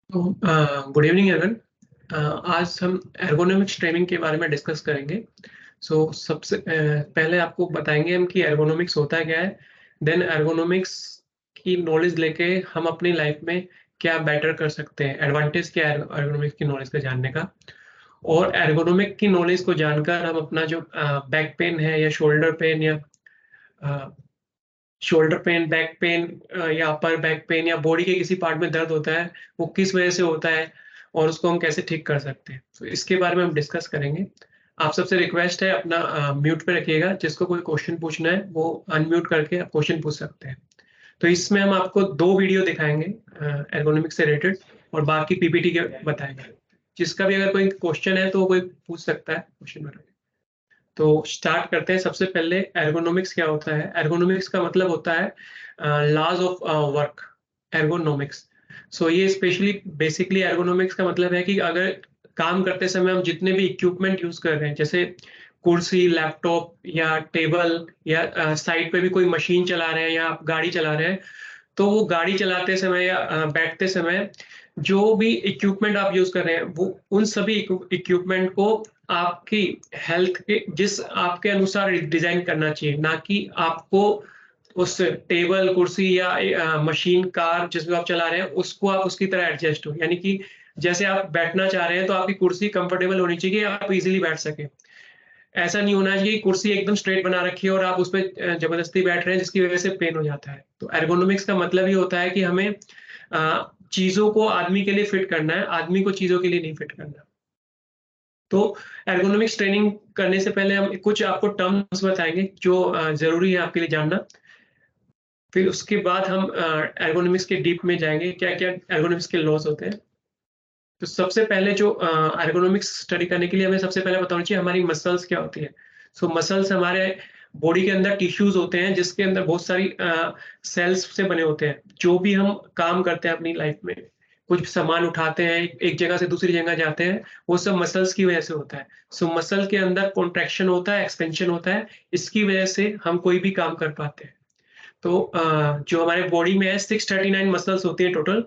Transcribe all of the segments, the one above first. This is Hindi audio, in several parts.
Good evening everyone. आज हम एर्गोनॉमिक्स ट्रेनिंग के बारे में डिस्कस करेंगे। सबसे पहले आपको बताएंगे हम कि एर्गोनॉमिक्स होता क्या है। देन एर्गोनॉमिक्स की नॉलेज लेके हम अपनी लाइफ में क्या बेटर कर सकते हैं, एडवांटेज क्या है एर्गोनॉमिक्स की नॉलेज को जानने का। और एर्गोनॉमिक की नॉलेज को जानकर हम अपना जो बैक पेन है या शोल्डर पेन या शोल्डर पेन, बैक पेन या अपर बैक पेन या बॉडी के किसी पार्ट में दर्द होता है, वो किस वजह से होता है और उसको हम कैसे ठीक कर सकते हैं। तो इसके बारे में हम डिस्कस करेंगे। आप सबसे रिक्वेस्ट है अपना म्यूट पे रखिएगा। जिसको कोई क्वेश्चन पूछना है वो अनम्यूट करके आप क्वेश्चन पूछ सकते हैं। तो इसमें हम आपको 2 वीडियो दिखाएंगे एर्गोनॉमिक्स से रिलेटेड, और बाकी पीपीटी के बताएंगे। जिसका भी अगर कोई क्वेश्चन है तो कोई पूछ सकता है क्वेश्चन में। तो स्टार्ट करते हैं। सबसे पहले एर्गोनॉमिक्स क्या होता है। एर्गोनॉमिक्स का मतलब होता है लॉज ऑफ वर्क, एर्गोनॉमिक्स। ये स्पेशली बेसिकली एर्गोनॉमिक्स का मतलब है कि अगर काम करते समय हम जितने भी इक्विपमेंट यूज कर रहे हैं, जैसे कुर्सी, लैपटॉप या टेबल या साइड पे भी कोई मशीन चला रहे हैं या आप गाड़ी चला रहे हैं, तो वो गाड़ी चलाते समय या बैठते समय जो भी इक्विपमेंट आप यूज कर रहे हैं, वो उन सभी इक्विपमेंट को आपकी हेल्थ के जिस आपके अनुसार डिजाइन करना चाहिए, ना कि आपको उस टेबल, कुर्सी या मशीन, कार जिसमें आप चला रहे हैं उसको आप उसकी तरह एडजस्ट हो। यानी कि जैसे आप बैठना चाह रहे हैं तो आपकी कुर्सी कंफर्टेबल होनी चाहिए, आप इजीली बैठ सके। ऐसा नहीं होना चाहिए कि कुर्सी एकदम स्ट्रेट बना रखी है और आप उसपे जबरदस्ती बैठ रहे हैं जिसकी वजह से पेन हो जाता है। तो एर्गोनॉमिक्स का मतलब ये होता है कि हमें चीजों को आदमी के लिए फिट करना है, आदमी को चीजों के लिए नहीं फिट करना। तो एर्गोनॉमिक्स ट्रेनिंग करने से पहले हम कुछ आपको टर्म्स बताएंगे जो जरूरी है आपके लिए जानना। फिर उसके बाद हम एर्गोनॉमिक्स के डीप में जाएंगे, क्या क्या एर्गोनॉमिक्स के लॉस होते हैं। तो सबसे पहले जो एर्गोनॉमिक्स स्टडी करने के लिए हमें सबसे पहले बताना चाहिए हमारी मसल्स क्या होती है। मसल्स हमारे बॉडी के अंदर टिश्यूज होते हैं जिसके अंदर बहुत सारी सेल्स से बने होते हैं। जो भी हम काम करते हैं अपनी लाइफ में, कुछ सामान उठाते हैं, एक जगह से दूसरी जगह जाते हैं, वो सब मसल्स की वजह से होता है। मसल के अंदर कॉन्ट्रैक्शन होता है, एक्सपेंशन होता है। इसकी वजह से हम कोई भी काम कर पाते हैं। तो जो हमारे बॉडी में है 639 मसल्स होती है टोटल।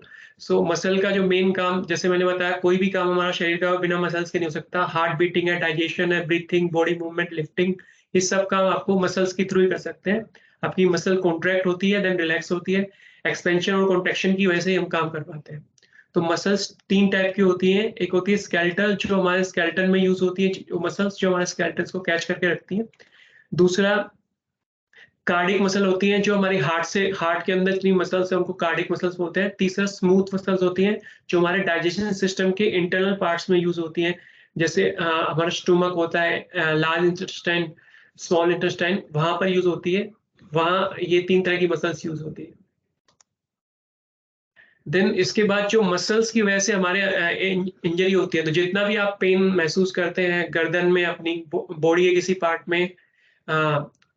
मसल का जो मेन काम, जैसे मैंने बताया, कोई भी काम हमारा शरीर का बिना मसल्स के नहीं हो सकता। हार्ट बीटिंग है, डाइजेशन है, ब्रीथिंग, बॉडी मूवमेंट, लिफ्टिंग, ये सब काम आपको मसल्स के थ्रू ही कर सकते हैं। आपकी मसल कॉन्ट्रैक्ट होती है, देन रिलैक्स होती है। एक्सपेंशन और कॉन्ट्रैक्शन की वजह से ही हम काम कर पाते हैं। तो मसल्स 3 टाइप की होती हैं। एक होती है स्केलेटल, जो हमारे स्केलेटन में यूज होती है, जो मसल्स जो हमारे स्केलेटन को कैच करके रखती है। दूसरा कार्डिक मसल होती हैं, जो हमारी हार्ट के अंदर जितनी मसल्स हैं उनको कार्डिक मसल्स बोलते हैं। तीसरा स्मूथ मसल्स होती हैं, जो हमारे डाइजेशन सिस्टम के इंटरनल पार्ट्स में यूज होती हैं। जैसे हमारा स्टोमक होता है, लार्ज इंटेस्टाइन, स्मॉल इंटेस्टाइन, वहां पर यूज होती है। वहां ये 3 तरह की मसल्स यूज होती है। देन इसके बाद जो मसल्स की वजह से हमारे इंजरी होती है, तो जितना भी आप पेन महसूस करते हैं गर्दन में, अपनी बॉडी के किसी पार्ट में,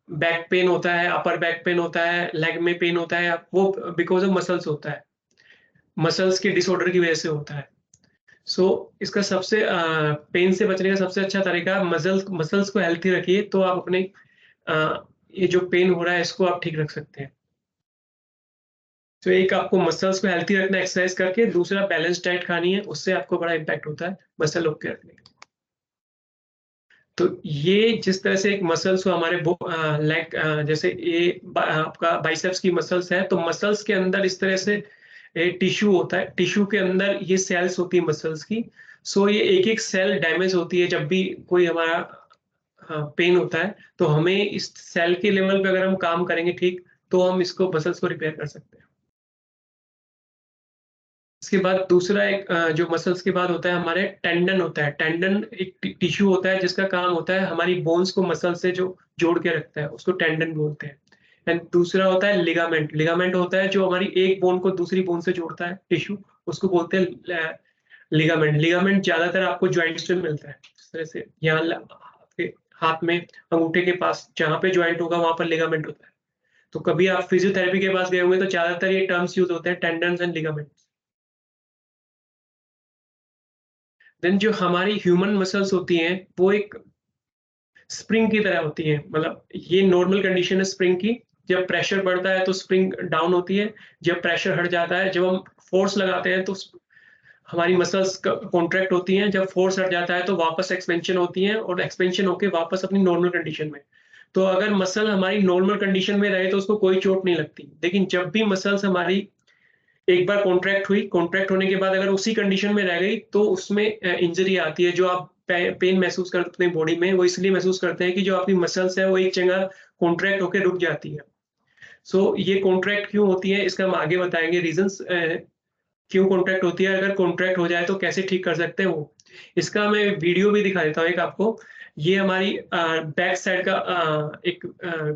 बैक पेन होता है, अपर बैक पेन होता है, लेग में पेन होता है, वो बिकॉज ऑफ मसल्स होता है। मसल्स के डिसऑर्डर की वजह से होता है। इसका सबसे पेन से बचने का सबसे अच्छा तरीका, मसल्स को हेल्थी रखिए, तो आप अपने ये जो पेन हो रहा है इसको आप ठीक रख सकते हैं। तो एक आपको मसल्स को हेल्थी रखना एक्सरसाइज करके, दूसरा बैलेंस डाइट खानी है, उससे आपको बड़ा इम्पैक्ट होता है मसल ओके रखने का। तो ये जिस तरह से एक मसल्स हो हमारे लेग, जैसे ये आपका बाइसेप्स की मसल्स है, तो मसल्स के अंदर इस तरह से टिश्यू होता है। टिश्यू के अंदर ये सेल्स होती है मसल्स की। ये एक एक सेल डैमेज होती है जब भी कोई हमारा पेन होता है, तो हमें इस सेल के लेवल पे अगर हम काम करेंगे ठीक, तो हम इसको मसल्स को रिपेयर कर सकते हैं। इसके बाद दूसरा एक जो मसल्स के बाद होता है हमारे टेंडन होता है। टेंडन एक टिश्यू होता है जिसका काम होता है हमारी बोन्स को मसल से जो जोड़ के रखता है, उसको टेंडन बोलते हैं। एंड दूसरा होता है लिगामेंट। लिगामेंट होता है जो हमारी एक बोन को दूसरी बोन से जोड़ता है, टिश्यू, उसको बोलते हैं लिगामेंट। लिगामेंट ज्यादातर आपको ज्वाइंट्स में मिलता है। इस तरह से यहाँ आपके हाथ में अंगूठे के पास जहाँ पे ज्वाइंट होगा वहां पर लिगामेंट होता है। तो कभी आप फिजियोथेरेपी के पास गए होंगे तो ज्यादातर ये टर्म्स यूज होते हैं, टेंडन्स एंड लिगामेंट। देन जो हमारी ह्यूमन मसल्स होती हैं वो एक स्प्रिंग की तरह होती है। मतलब ये नॉर्मल कंडीशन है स्प्रिंग की। जब प्रेशर बढ़ता है तो स्प्रिंग डाउन होती है, जब प्रेशर हट जाता है, जब हम फोर्स लगाते हैं तो हमारी मसल्स कॉन्ट्रैक्ट होती हैं, जब फोर्स हट जाता है तो वापस एक्सपेंशन होती हैं और एक्सपेंशन होके वापस अपनी नॉर्मल कंडीशन में। तो अगर मसल हमारी नॉर्मल कंडीशन में रहे तो उसको कोई चोट नहीं लगती। लेकिन जब भी मसल्स हमारी एक बार कॉन्ट्रैक्ट हुई, कॉन्ट्रैक्ट होने के बाद अगर उसी कंडीशन में रह गई तो उसमें इंजरी आती है। जो आप पेन महसूस करते हैं अपनी बॉडी में, वो इसलिए महसूस करते हैं कि जो आपकी मसल्स है वो एक जगह कॉन्ट्रैक्ट होके रुक जाती है। सो ये कॉन्ट्रैक्ट क्यों होती है इसका हम आगे बताएँगे रीज़न्स, क्यों कॉन्ट्रैक्ट होती है, अगर कॉन्ट्रैक्ट हो जाए तो कैसे ठीक कर सकते हैं वो। इसका मैं वीडियो भी दिखा देता हूँ एक आपको। ये हमारी बैक साइड का एक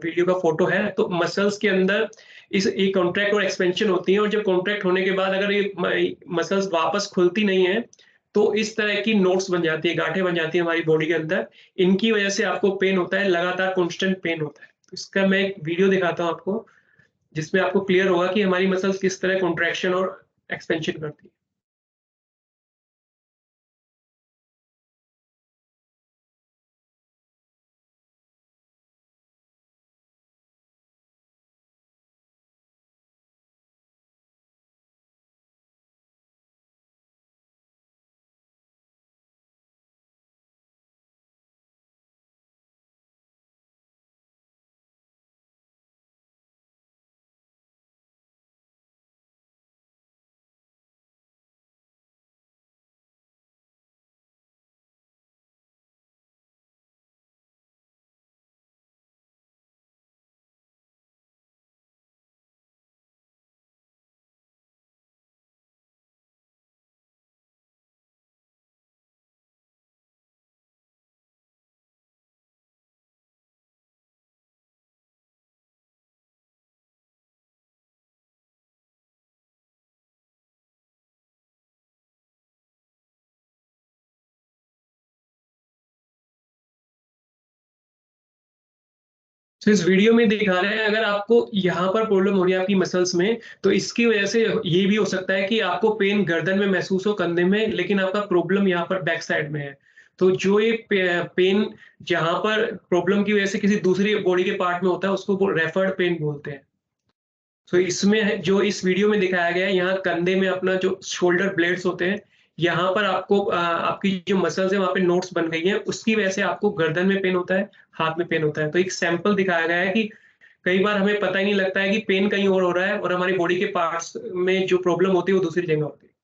वीडियो का फ़ोटो है। तो मसल्स के अंदर इस ये कॉन्ट्रैक्ट और एक्सपेंशन होती है और जब कॉन्ट्रैक्ट होने के बाद अगर ये मसल्स वापस खुलती नहीं है, तो इस तरह की नोट्स बन जाती है, गाँठें बन जाती हैं हमारी बॉडी के अंदर। इनकी वज़ह से आपको पेन होता है, लगातार कांस्टेंट पेन होता है। इसका मैं एक वीडियो दिखाता हूँ आपको, जिसमें आपको क्लियर होगा कि हमारी मसल्स किस तरह कॉन्ट्रैक्शन और एक्सपेंशन करती है। तो इस वीडियो में दिखा रहे हैं अगर आपको यहाँ पर प्रॉब्लम हो रही है आपकी मसल्स में, तो इसकी वजह से ये भी हो सकता है कि आपको पेन गर्दन में महसूस हो कंधे में, लेकिन आपका प्रॉब्लम यहाँ पर बैक साइड में है। तो जो ये पेन जहाँ पर प्रॉब्लम की वजह से किसी दूसरी बॉडी के पार्ट में होता है, उसको रेफर्ड पेन बोलते हैं। तो इसमें जो इस वीडियो में दिखाया गया है, यहाँ कंधे में अपना जो शोल्डर ब्लेड्स होते हैं, यहाँ पर आपको आपकी जो मसल्स है वहाँ पे नोट्स बन गई हैं, उसकी वजह से आपको गर्दन में पेन होता है, हाथ में पेन होता है। तो एक सैंपल दिखाया गया है कि कई बार हमें पता ही नहीं लगता है कि पेन कहीं और हो रहा है और हमारी बॉडी के पार्ट्स में जो प्रॉब्लम होती है वो दूसरी जगह होती है।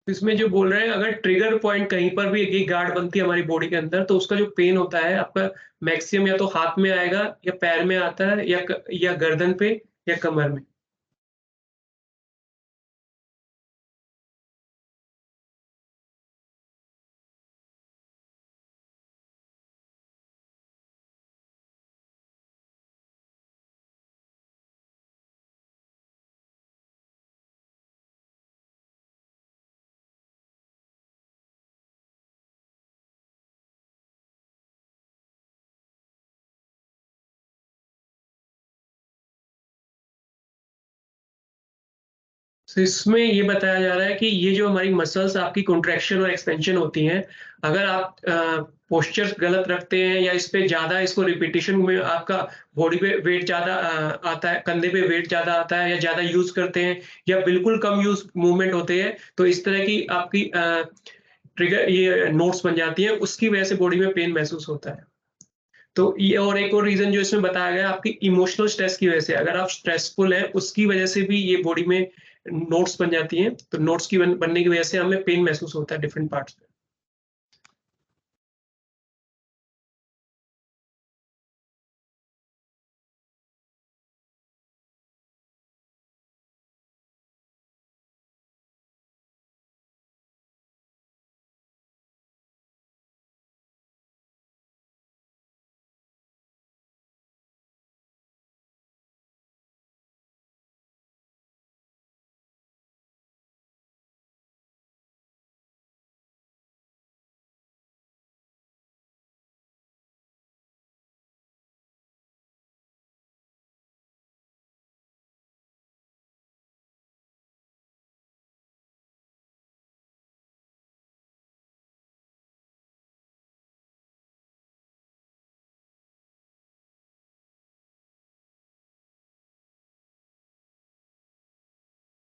इसमें जो बोल रहे हैं अगर ट्रिगर पॉइंट कहीं पर भी एक गार्ड बनती है हमारी बॉडी के अंदर, तो उसका जो पेन होता है आपका मैक्सिमम या तो हाथ में आएगा या पैर में आता है या गर्दन पे या कमर में। तो इसमें ये बताया जा रहा है कि ये जो हमारी मसल्स आपकी कॉन्ट्रैक्शन और एक्सपेंशन होती हैं, अगर आप पोस्चर गलत रखते हैं या इस पे ज़्यादा इसको रिपिटिशन में आपका बॉडी पे वेट ज़्यादा आता है, कंधे पे वेट ज़्यादा आता है या ज़्यादा यूज़ करते हैं या बिल्कुल कम यूज़ मूवमेंट होते हैं, तो इस तरह की आपकी ट्रिगर ये नोट्स बन जाती हैं, उसकी वजह से बॉडी में पेन महसूस होता है। तो ये और एक और रीज़न जो इसमें बताया गया है आपकी इमोशनल स्ट्रेस की वजह से, अगर आप स्ट्रेसफुल हैं, उसकी वजह से भी ये बॉडी में नोट्स बन जाती हैं, तो नोट्स की बनने की वजह से हमें पेन महसूस होता है डिफरेंट पार्ट्स में।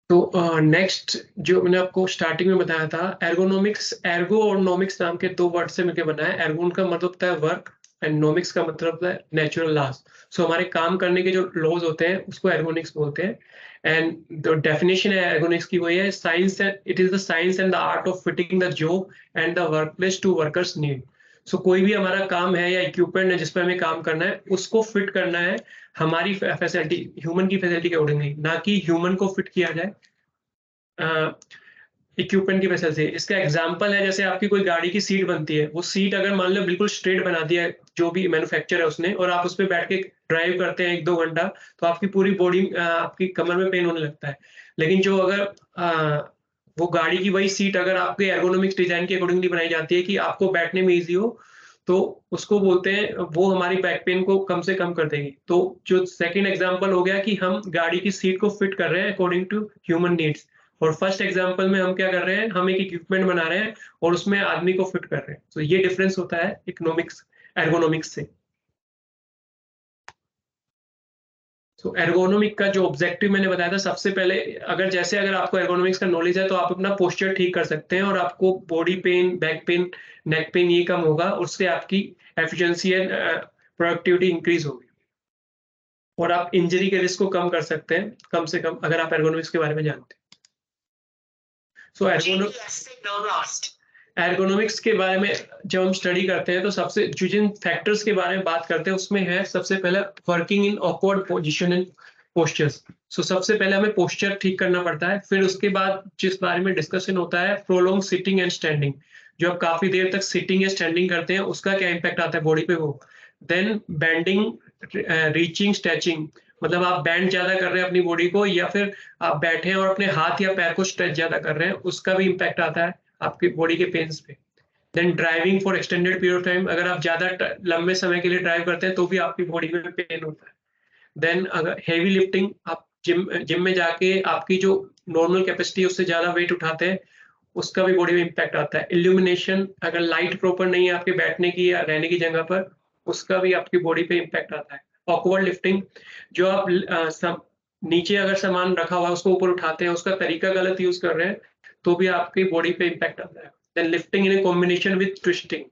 तो नेक्स्ट जो मैंने आपको स्टार्टिंग में बताया था, एर्गोनॉमिक्स, एर्गो और नॉमिक्स नाम के दो वर्ड से मिलकर बना है। एर्गोन का मतलब होता है वर्क एंड नॉमिक्स का मतलब होता है नेचुरल लॉज। सो हमारे काम करने के जो लॉज होते हैं उसको एर्गोनिक्स बोलते हैं। एंड द डेफिनेशन है एर्गोनिक्स की वही है, science, it is the science and the art of fitting the job and the work place to workers need. So कोई भी हमारा काम है या इक्विपमेंट है जिस पर हमें काम करना है, उसको फिट करना है हमारी फैसिलिटी, ह्यूमन की फैसिलिटी के अकॉर्डिंगली, ना कि ह्यूमन को फिट किया जाए इक्विपमेंट की वजह से। इसका एग्जांपल है, जैसे आपकी कोई गाड़ी की सीट बनती है, वो सीट अगर मान लो बिल्कुल स्ट्रेट बना दिया है जो भी मैन्युफैक्चर है उसने, और आप उस पे बैठ के ड्राइव करते हैं 1-2 घंटा, तो आपकी पूरी बॉडी, आपकी कमर में पेन होने लगता है। लेकिन जो अगर वो गाड़ी की वही सीट अगर आपके एर्गोनॉमिक्स डिजाइन के अकॉर्डिंगली बनाई जाती है कि आपको बैठने में ईज़ी हो, तो उसको बोलते हैं, वो हमारी बैक पेन को कम से कम कर देगी। तो जो सेकंड एग्जांपल हो गया कि हम गाड़ी की सीट को फिट कर रहे हैं अकॉर्डिंग टू ह्यूमन नीड्स, और फर्स्ट एग्जांपल में हम क्या कर रहे हैं, हम एक इक्विपमेंट बना रहे हैं और उसमें आदमी को फिट कर रहे हैं। तो ये डिफरेंस होता है इकोनॉमिक्स एर्गोनॉमिक्स से। तो एर्गोनॉमिक का जो ऑब्जेक्टिव मैंने बताया था सबसे पहले, अगर आपको एर्गोनॉमिक्स का नॉलेज है तो आप अपना पोस्चर ठीक कर सकते हैं और आपको body pain, back pain, neck pain ये कम होगा, उससे आपकी एफिशिएंसी एंड प्रोडक्टिविटी इंक्रीज होगी, और आप इंजरी के रिस्क को कम कर सकते हैं कम से कम, अगर आप एर्गोनॉमिक्स के बारे में जानते हैं। सो एर्गोनॉमिक्स के बारे में जब हम स्टडी करते हैं तो सबसे जो जिन फैक्टर्स के बारे में बात करते हैं उसमें है सबसे पहले working in awkward position and postures. So सबसे पहले हमें पोस्चर ठीक करना पड़ता है, फिर उसके बाद जिस बारे में डिस्कशन होता है प्रोलॉन्ग सिटिंग एंड स्टैंडिंग, जो आप काफी देर तक सिटिंग या स्टैंडिंग करते हैं उसका क्या इम्पैक्ट आता है बॉडी पे वो। देन बेंडिंग, रीचिंग, स्ट्रेचिंग, मतलब आप बैंड ज्यादा कर रहे हैं अपनी बॉडी को, या फिर आप बैठे हैं और अपने हाथ या पैर को स्ट्रेच ज्यादा कर रहे हैं, उसका भी इम्पैक्ट आता है आपकी बॉडी के पेन्स पे। Then driving for extended period of time, अगर आप ज्यादा लंबे समय के लिए ड्राइव करते हैं तो भी आपकी बॉडी में पेन होता है। देन अगर हेवी लिफ्टिंग, आप जिम जिम में जाके आपकी जो नॉर्मल कैपेसिटी है उससे ज्यादा वेट उठाते हैं, उसका भी बॉडी में इम्पैक्ट आता है। इल्यूमिनेशन, अगर लाइट प्रॉपर नहीं है आपके बैठने की या रहने की जगह पर, उसका भी आपकी बॉडी पे इम्पैक्ट आता है। ऑकवर्ड लिफ्टिंग, जो आप नीचे अगर सामान रखा हुआ है उसको ऊपर उठाते हैं, उसका तरीका गलत यूज कर रहे हैं, तो भी आपकी बॉडी पे इम्पैक्ट आता है। Then lifting in combination with twisting,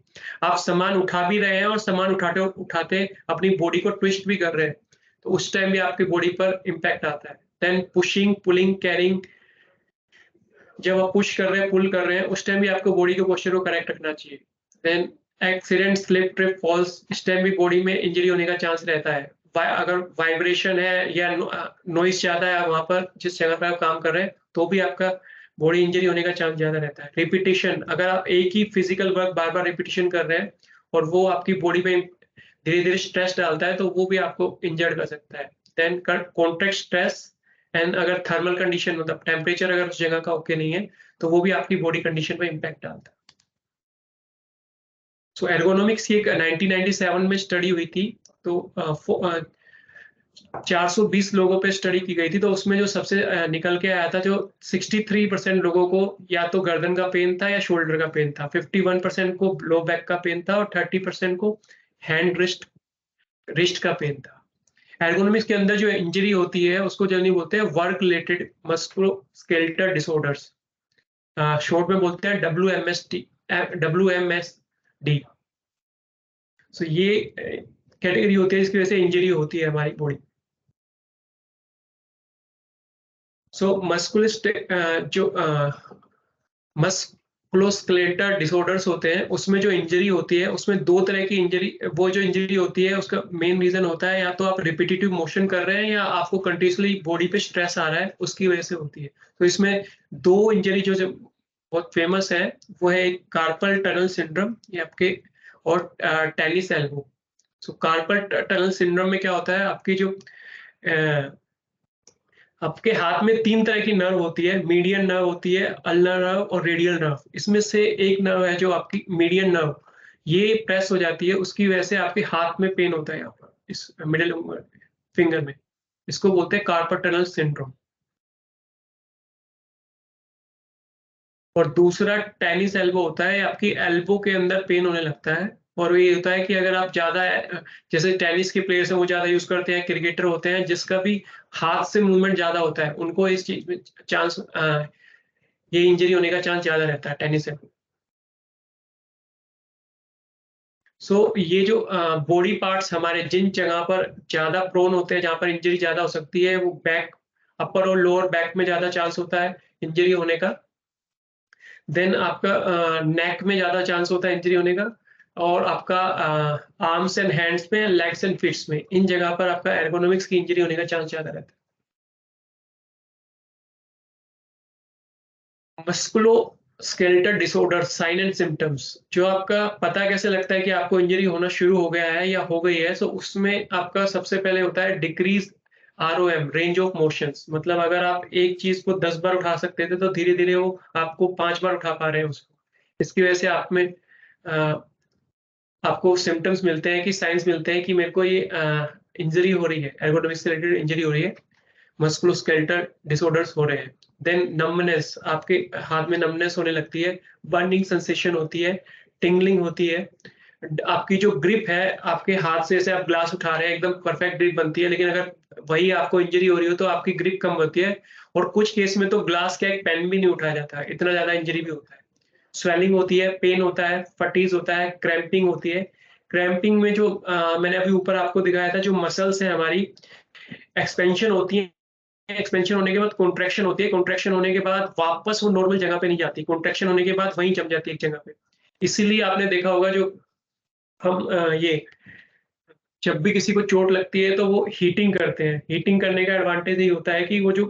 आप सामान उठा भी रहे हैं और सामान उठाते उठाते अपनी बॉडी को ट्विस्ट भी कर रहे हैं, तो उस टाइम भी आपकी बॉडी पर इम्पैक्ट आता है। देन पुशिंग, पुलिंग, कैरिंग, जब आप पुश कर रहे हैं, पुल कर रहे हैं, उस टाइम भी आपको बॉडी के पोस्चर को करेक्ट रखना चाहिए। Then accident, slip, trip, falls, इस टाइम भी बॉडी में इंजरी होने का चांस रहता है। अगर वाइब्रेशन है या नॉइज ज्यादा है वहां पर जिस जगह पर आप काम कर रहे हैं, तो भी आपका बॉडी इंजरी होने का चांस ज्यादा रहता है। रिपीटिशन, अगर आप एक ही फिजिकल वर्क बार बार रिपीटिशन कर रहे हैं और वो आपकी बॉडी में धीरे धीरे स्ट्रेस डालता है, तो वो भी आपको इंजर्ड कर सकता है। देन कॉन्टेक्ट स्ट्रेस, एंड अगर थर्मल कंडीशन, मतलब टेम्परेचर अगर उस जगह का ओके नहीं है, तो वो भी आपकी बॉडी कंडीशन पे इम्पैक्ट डालता है। सो एर्गोनॉमिक्स की एक 1997 में स्टडी हुई थी, तो 420 लोगों पे स्टडी की गई थी, तो उसमें जो सबसे निकल के आया था, जो 63% लोगों को या तो गर्दन का पेन था या शोल्डर का पेन था, 51% को लो बैक का पेन था, और 30% को हैंड रिस्ट रिस्ट का पेन था। एर्गोनॉमिक्स के अंदर जो इंजरी होती है उसको जनरली बोलते हैं work related musculoskeletal disorders, short में बोलते हैं WMSD। सो ये कैटेगरी होती है जिसकी वजह से इंजरी होती है हमारी बॉडी। सो जो मस्कुलोस्केलेटल डिसऑर्डर्स होते हैं, उसमें जो इंजरी होती है उसमें दो तरह की इंजरी, वो जो इंजरी होती है उसका मेन रीजन होता है या तो आप रिपीटेटिव मोशन कर रहे हैं या आपको कंटिन्यूसली बॉडी पे स्ट्रेस आ रहा है, उसकी वजह से होती है। तो इसमें दो इंजरी जो बहुत फेमस है, वो है कार्पल टनल सिंड्रोम, ये आपके, और टेनिस एल्बो। सो कार्पल टनल सिंड्रोम में क्या होता है, आपकी जो आपके हाथ में 3 तरह की नर्व होती है, मीडियन नर्व होती है, अल्नर नर्व और रेडियल नर्व। इसमें से एक नर्व है जो आपकी मीडियन नर्व, ये प्रेस हो जाती है, उसकी वजह से आपके हाथ में पेन होता है यहाँ पर, इस मिडिल फिंगर में। इसको बोलते हैं कार्पल टनल सिंड्रोम। और दूसरा टेनिस एल्बो होता है, आपकी एल्बो के अंदर पेन होने लगता है, और ये होता है कि अगर आप ज़्यादा जैसे टेनिस के प्लेयर्स हैं वो ज़्यादा यूज़ करते हैं, क्रिकेटर होते हैं जिसका भी हाथ से मूवमेंट ज़्यादा होता है, उनको इस चीज़ में चांस ये इंजरी होने का चांस ज़्यादा रहता है टेनिस से। सो ये जो बॉडी पार्ट्स हमारे जिन जगह पर ज़्यादा प्रोन होते हैं, जहाँ पर इंजरी ज़्यादा हो सकती है, वो बैक, अपर और लोअर बैक में ज़्यादा चांस होता है इंजरी होने का। देन आपका नेक में ज़्यादा चांस होता है इंजरी होने का, और आपका आर्म्स एंड हैंड्स में, लेग्स एंड फीट्स में, इन जगह पर आपका एर्गोनॉमिक्स की इंजरी होने का चांस ज़्यादा रहता है। Musculoskeletal disorder sign and symptoms, जो आपका पता कैसे लगता है कि आपको इंजरी होना शुरू हो गया है या हो गई है, सो उसमें आपका सबसे पहले होता है decrease ROM, range of motions. मतलब अगर आप एक चीज को 10 बार उठा सकते थे तो धीरे धीरे वो आपको 5 बार उठा पा रहे हैं उसको। इसकी वजह से आप में आपको सिम्पटम्स मिलते हैं, कि साइंस मिलते हैं कि मेरे को ये इंजरी हो रही है, एर्गोनॉमिक्स से रिलेटेड इंजरी हो रही है, मस्कुलोस्केलेटल डिसऑर्डर्स हो रहे हैं। देन नंबनेस, आपके हाथ में नंबनेस होने लगती है, बर्निंग सेंसेशन होती है, टिंगलिंग होती है। आपकी जो ग्रिप है, आपके हाथ से जैसे आप ग्लास उठा रहे हैं, एकदम परफेक्ट ग्रिप बनती है, लेकिन अगर वही आपको इंजरी हो रही हो तो आपकी ग्रिप कम होती है, और कुछ केस में तो ग्लास का एक पेन भी नहीं उठाया जाता है, इतना ज़्यादा इंजरी भी होता है। स्वेलिंग होती है, पेन होता है, फटीज होता है, क्रैम्पिंग होती है। क्रैम्पिंग में जो मैंने अभी ऊपर आपको दिखाया था, जो मसल्स हैं हमारी, एक्सपेंशन होती है, एक्सपेंशन होने के बाद कॉन्ट्रैक्शन होती है, कॉन्ट्रैक्शन होने के बाद वापस वो नॉर्मल जगह पे नहीं जाती, कॉन्ट्रैक्शन होने के बाद वहीं जम जाती है एक जगह पे। इसीलिए आपने देखा होगा, जो हम ये जब भी किसी को चोट लगती है तो वो हीटिंग करते हैं। हीटिंग करने का एडवांटेज ये होता है कि वो जो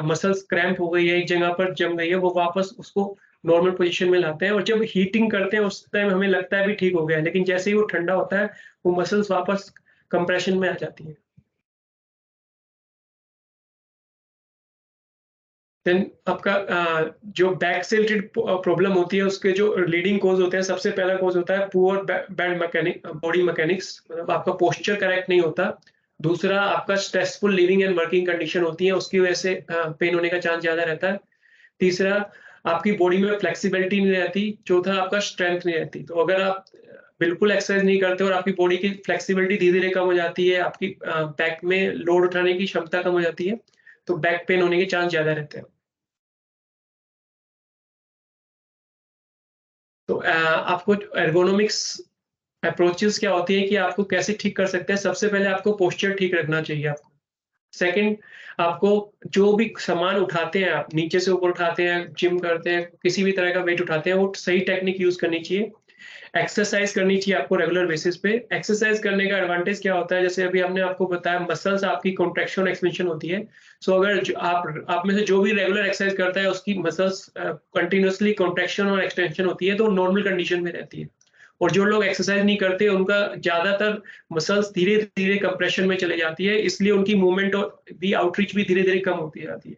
मसल्स क्रैम्प हो गई है, एक जगह पर जम गई है, वो वापस उसको नॉर्मल पोजीशन में लाते हैं, और जब हीटिंग करते हैं उस टाइम हमें लगता है भी ठीक हो गया है, लेकिन जैसे ही वो ठंडा होता है, वो मसल्स वापस कंप्रेशन में आ जाती हैं। देन आपका जो बैक से रिलेटेड प्रॉब्लम होती है, उसके जो लीडिंग कॉज होते हैं, सबसे पहला कॉज होता है poor bad mechanic body mechanics, मतलब आपका पोस्चर करेक्ट नहीं होता। दूसरा, आपका stressful living and working condition होती है, उसकी वजह से पेन होने का चांस ज़्यादा रहता है। तीसरा, आपकी बॉडी में फ्लेक्सिबिलिटी नहीं रहती। चौथा, आपका स्ट्रेंथ नहीं रहती। तो अगर आप बिल्कुल एक्सरसाइज नहीं करते और आपकी बॉडी की फ्लेक्सिबिलिटी धीरे-धीरे कम हो जाती है, आपकी बैक में लोड उठाने की क्षमता कम हो जाती है, तो बैक पेन होने के चांस ज़्यादा रहते हैं। तो आपको एर्गोनॉमिक्स अप्रोचेस क्या होती है कि आपको कैसे ठीक कर सकते हैं। सबसे पहले आपको पोस्चर ठीक रखना चाहिए आपको। सेकंड, आपको जो भी सामान उठाते हैं, आप नीचे से ऊपर उठाते हैं, जिम करते हैं, किसी भी तरह का वेट उठाते हैं, वो सही टेक्निक यूज़ करनी चाहिए। एक्सरसाइज करनी चाहिए आपको रेगुलर बेसिस पे। एक्सरसाइज करने का एडवांटेज क्या होता है, जैसे अभी हमने आपको बताया, मसल्स आपकी कॉन्ट्रैक्शन और एक्सपेंशन होती है। सो अगर आप में से जो भी रेगुलर एक्सरसाइज करता है, उसकी मसल्स कंटिन्यूअसली कॉन्ट्रैक्शन और एक्सटेंशन होती है, तो नॉर्मल कंडीशन में रहती है। और जो लोग एक्सरसाइज नहीं करते, उनका ज्यादातर मसल्स धीरे धीरे कंप्रेशन में चले जाती है, इसलिए उनकी मूवमेंट और भी आउटरीच भी धीरे धीरे कम होती जाती है।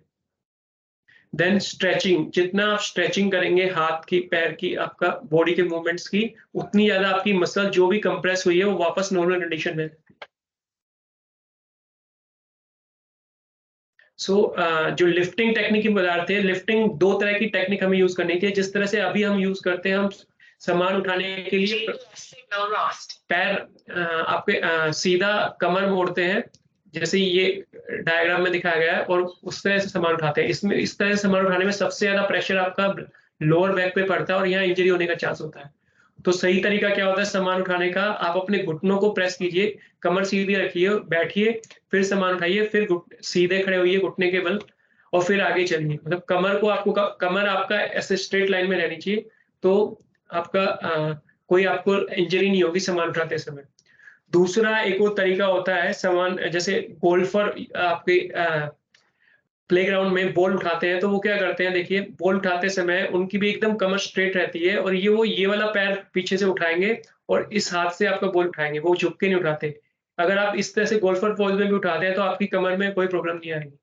देन स्ट्रेचिंग, जितना आप स्ट्रेचिंग करेंगे हाथ की, पैर की, आपका बॉडी के मूवमेंट्स की, उतनी ज़्यादा आपकी मसल जो भी कंप्रेस हुई है, वो वापस नॉर्मल कंडीशन में। जो लिफ्टिंग टेक्निक की बताते हैं, लिफ्टिंग 2 तरह की टेक्निक हमें यूज़ करनी चाहिए। जिस तरह से अभी हम यूज़ करते हैं, हम सामान उठाने के लिए पैर आपके सीधा कमर मोड़ते हैं, जैसे ये डायग्राम में दिखाया गया है, और उस तरह से सामान उठाते हैं। इसमें इस तरह से सामान उठाने में सबसे ज़्यादा प्रेशर आपका लोअर बैक पे पड़ता है, और यहाँ इंजरी होने का चांस होता है। तो सही तरीका क्या होता है सामान उठाने का, आप अपने घुटनों को प्रेस कीजिए, कमर सीधी रखिए, बैठिए, फिर सामान उठाइए, फिर सीधे खड़े होइए घुटने के बल, और फिर आगे चलिए। मतलब कमर को आपको कमर आपका ऐसे स्ट्रेट लाइन में रहनी चाहिए, तो आपका कोई आपको इंजरी नहीं होगी सामान उठाते समय। दूसरा एक और तरीका होता है, सामान जैसे गोल्फर आपके प्लेग्राउंड में बॉल उठाते हैं, तो वो क्या करते हैं, देखिए बॉल उठाते समय उनकी भी एकदम कमर स्ट्रेट रहती है, और ये वाला पैर पीछे से उठाएँगे, और इस हाथ से आपका बॉल उठाएँगे, वो झुक के नहीं उठाते। अगर आप इस तरह से गोल्फर पोज़ में भी उठाते हैं, तो आपकी कमर में कोई प्रॉब्लम नहीं आएगी।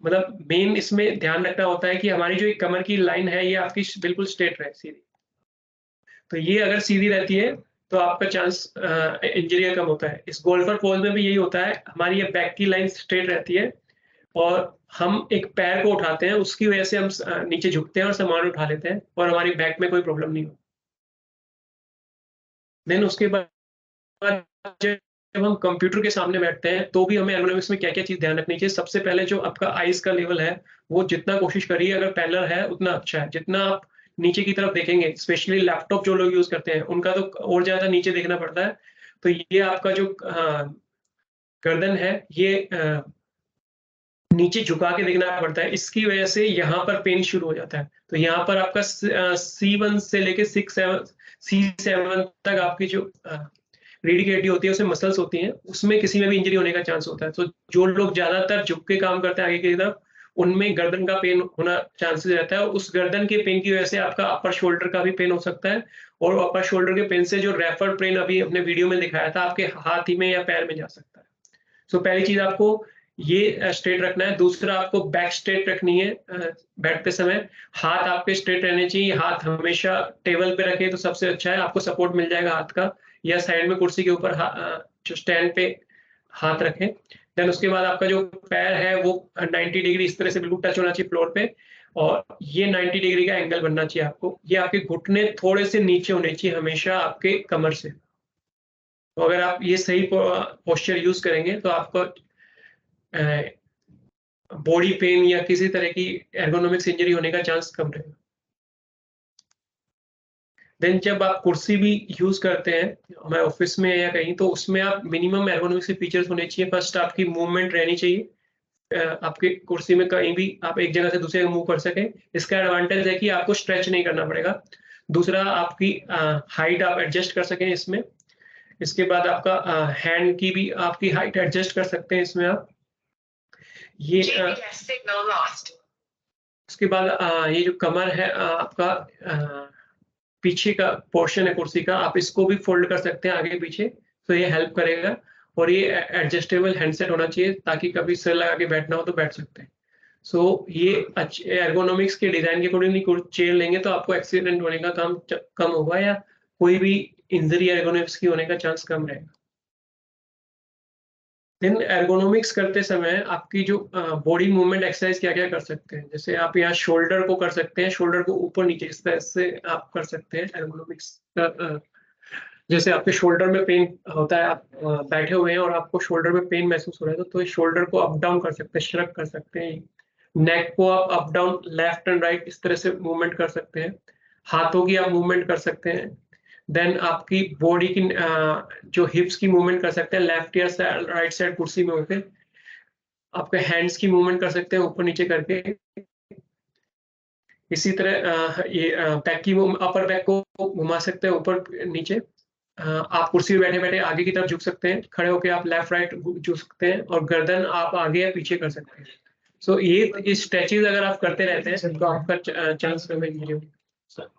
मतलब मेन इसमें ध्यान रखना होता है कि हमारी जो ये कमर की लाइन है, ये आपकी बिल्कुल स्ट्रेट रहे, सीधी। तो ये अगर सीधी रहती है, तो आपका चांस इंजरी का कम होता है। इस गोल्फर पोज़ में भी यही होता है, हमारी ये बैक की लाइन स्ट्रेट रहती है, और हम एक पैर को उठाते हैं, उसकी वजह से हम नीचे झुकते हैं और सामान उठा लेते हैं, और हमारी बैक में कोई प्रॉब्लम नहीं होती। देन उसके बाद जब हम कंप्यूटर के सामने बैठते हैं तो भी हमें एर्गोनॉमिक्स में क्या-क्या चीज़ ध्यान रखनी चाहिए। सबसे पहले जो आपका आइज़ का लेवल है, वो जितना कोशिश करिए अगर पैरेलल है उतना अच्छा है। जितना आप नीचे की तरफ देखेंगे, स्पेशली लैपटॉप जो लोग यूज़ करते हैं, उनका तो और ज़्यादा नीचे देखना पड़ता है। तो ये आपका जो गर्दन है, ये नीचे झुका के देखना पड़ता है। इसकी वजह से यहाँ पर पेन शुरू हो जाता है। तो यहाँ पर आपका C1 से लेके 6-7 C7 तक आपकी जो रीढ़ की हड्डी होती है, उसमें मसल्स होती हैं, उसमें किसी में भी इंजरी होने का चांस होता है। तो जो लोग ज़्यादातर झुक के काम करते हैं आगे की तरफ, उनमें गर्दन का पेन होना चांसेस रहता है। उस गर्दन के पेन की वजह से आपका अपर शोल्डर का भी पेन हो सकता है और अपर शोल्डर के पेन से जो रेफर पेन अभी हमने वीडियो में दिखाया था, आपके हाथ ही में या पैर में जा सकता है। सो पहली चीज़ आपको ये स्ट्रेट रखना है। दूसरा आपको बैक स्ट्रेट रखनी है बैठते समय। हाथ आपके स्ट्रेट रहने चाहिए। हाथ हमेशा टेबल पे रखें तो सबसे अच्छा है, आपको सपोर्ट मिल जाएगा हाथ का, या साइड में कुर्सी के ऊपर जो स्टैंड पे हाथ रखें। देन उसके बाद आपका जो पैर है वो 90 डिग्री इस तरह से बिल्कुल टच होना चाहिए फ्लोर पे, और ये 90 डिग्री का एंगल बनना चाहिए आपको। ये आपके घुटने थोड़े से नीचे होने चाहिए हमेशा आपके कमर से। तो अगर आप ये सही पोस्चर यूज़ करेंगे तो आपको बॉडी पेन या किसी तरह की एर्गोनॉमिक्स इंजरी होने का चांस कम रहेगा। देन जब आप कुर्सी भी यूज़ करते हैं, हमारे ऑफिस में या कहीं, तो उसमें आप मिनिमम एर्गोनॉमिक्स के फीचर्स होने चाहिए। फर्स्ट आपकी मूवमेंट रहनी चाहिए। आपकी कुर्सी में कहीं भी आप एक जगह से दूसरी जगह मूव कर सकें। इसका एडवांटेज है कि आपको स्ट्रेच नहीं करना पड़ेगा। दूसरा आपकी हाइट आप एडजस्ट कर सकें इसमें। इसके बाद आपका हैंड की भी आपकी हाइट एडजस्ट कर सकते हैं इसमें आप। ये उसके बाद ये जो कमर है आपका पीछे का पोर्शन है कुर्सी का, आप इसको भी फ़ोल्ड कर सकते हैं आगे-पीछे, तो ये हेल्प करेगा। और ये एडजस्टेबल हैंडसेट होना चाहिए ताकि कभी सिर लगा के बैठना हो तो बैठ सकते हैं। सो ये अच्छे एर्गोनॉमिक्स के डिज़ाइन के अकॉर्डिंगली चेयर लेंगे तो आपको एक्सीडेंट होने का काम कम होगा, या कोई भी इंजरी एर्गोनॉमिक्स की होने का चांस कम रहेगा। देन एर्गोनॉमिक्स करते समय आपकी जो बॉडी मूवमेंट एक्सरसाइज क्या-क्या कर सकते हैं। जैसे आप यहाँ शोल्डर को कर सकते हैं, शोल्डर को ऊपर-नीचे इस तरह से आप कर सकते हैं एर्गोनॉमिक्स जैसे आपके शोल्डर में पेन होता है, आप बैठे हुए हैं और आपको शोल्डर में पेन महसूस हो रहा है, तो इस शोल्डर को अप डाउन कर सकते हैं, श्रग कर सकते हैं। नेक को आप up down left and right इस तरह से मूवमेंट कर सकते हैं। हाथों की आप मूवमेंट कर सकते हैं। देन आपकी बॉडी की जो हिप्स की मूवमेंट कर सकते हैं लेफ्ट या राइट साइड कुर्सी में होके। आपके हैंड्स की मूवमेंट कर सकते हैं ऊपर-नीचे करके। इसी तरह ये बैक की अपर बैक को घुमा सकते हैं ऊपर-नीचे। आप कुर्सी पे बैठे-बैठे आगे की तरफ झुक सकते हैं, खड़े होके आप लेफ्ट-राइट झुक सकते हैं और गर्दन आप आगे या पीछे कर सकते हैं। सो ये स्ट्रेचेज़ अगर आप करते रहते हैं तो आपका चांस कम इंजरी होने का।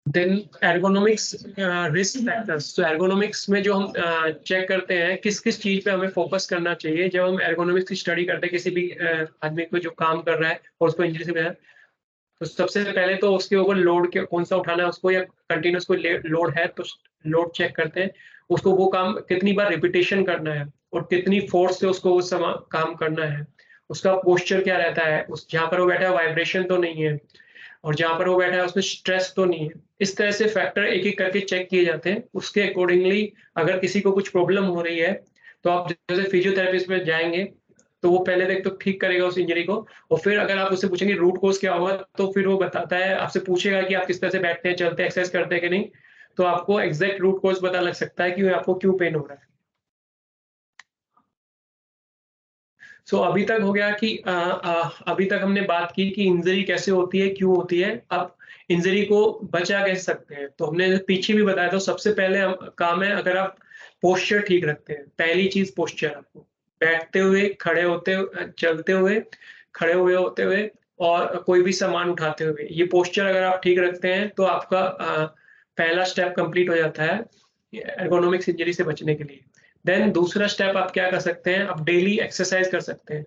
Then ergonomics risk factors. तो एर्गोनॉमिक्स में जो हम चेक करते हैं किस-किस चीज़ पे हमें फोकस करना चाहिए जब हम एर्गोनॉमिक्स की स्टडी करते हैं किसी भी आदमी को जो काम कर रहा है और उसको इंजरी से बचा। तो सबसे पहले तो उसके ऊपर लोड कौन-सा उठाना है उसको, या कंटीन्यूअस कोई लोड है तो लोड चेक करते हैं। उसको वो काम कितनी बार रिपिटेशन करना है और कितनी फोर्स से उसको वो काम करना है। उसका पोस्चर क्या रहता है, उस जहाँ पर वो बैठा है वाइब्रेशन तो नहीं है, और जहाँ पर वो बैठा है उसमें स्ट्रेस तो नहीं है। इस तरह से फैक्टर एक-एक करके चेक किए जाते हैं। उसके अकॉर्डिंगली अगर किसी को कुछ प्रॉब्लम हो रही है, तो आप जैसे फिजियोथेरेपिस्ट पे जाएँगे, तो वो पहले देख तो ठीक करेगा उस इंजरी को, और फिर अगर आप उससे पूछेंगे रूट कॉज़ क्या होगा, तो फिर वो बताता है, आपसे पूछेगा कि आप किस तरह से बैठते हैं, चलते हैं, एक्सरसाइज करते हैं कि नहीं, तो आपको एग्ज़ैक्ट रूट कॉज़ पता लग सकता है कि आपको क्यों पेन हो रहा है। सो अभी तक हो गया कि अभी तक हमने बात की कि इंजरी कैसे होती है, क्यों होती है। अब इंजरी को बचा कैसे सकते हैं, तो हमने पीछे भी बताया था। सबसे पहले हम काम है, अगर आप पोस्चर ठीक रखते हैं, पहली चीज़ पोस्चर आपको बैठते हुए, खड़े होते चलते हुए, खड़े हुए होते हुए और कोई भी सामान उठाते हुए, ये पोस्चर अगर आप ठीक रखते हैं तो आपका पहला स्टेप कंप्लीट हो जाता है एर्गोनॉमिक्स इंजरी से बचने के लिए। देन दूसरा स्टेप आप क्या कर सकते हैं, आप डेली एक्सरसाइज कर सकते हैं।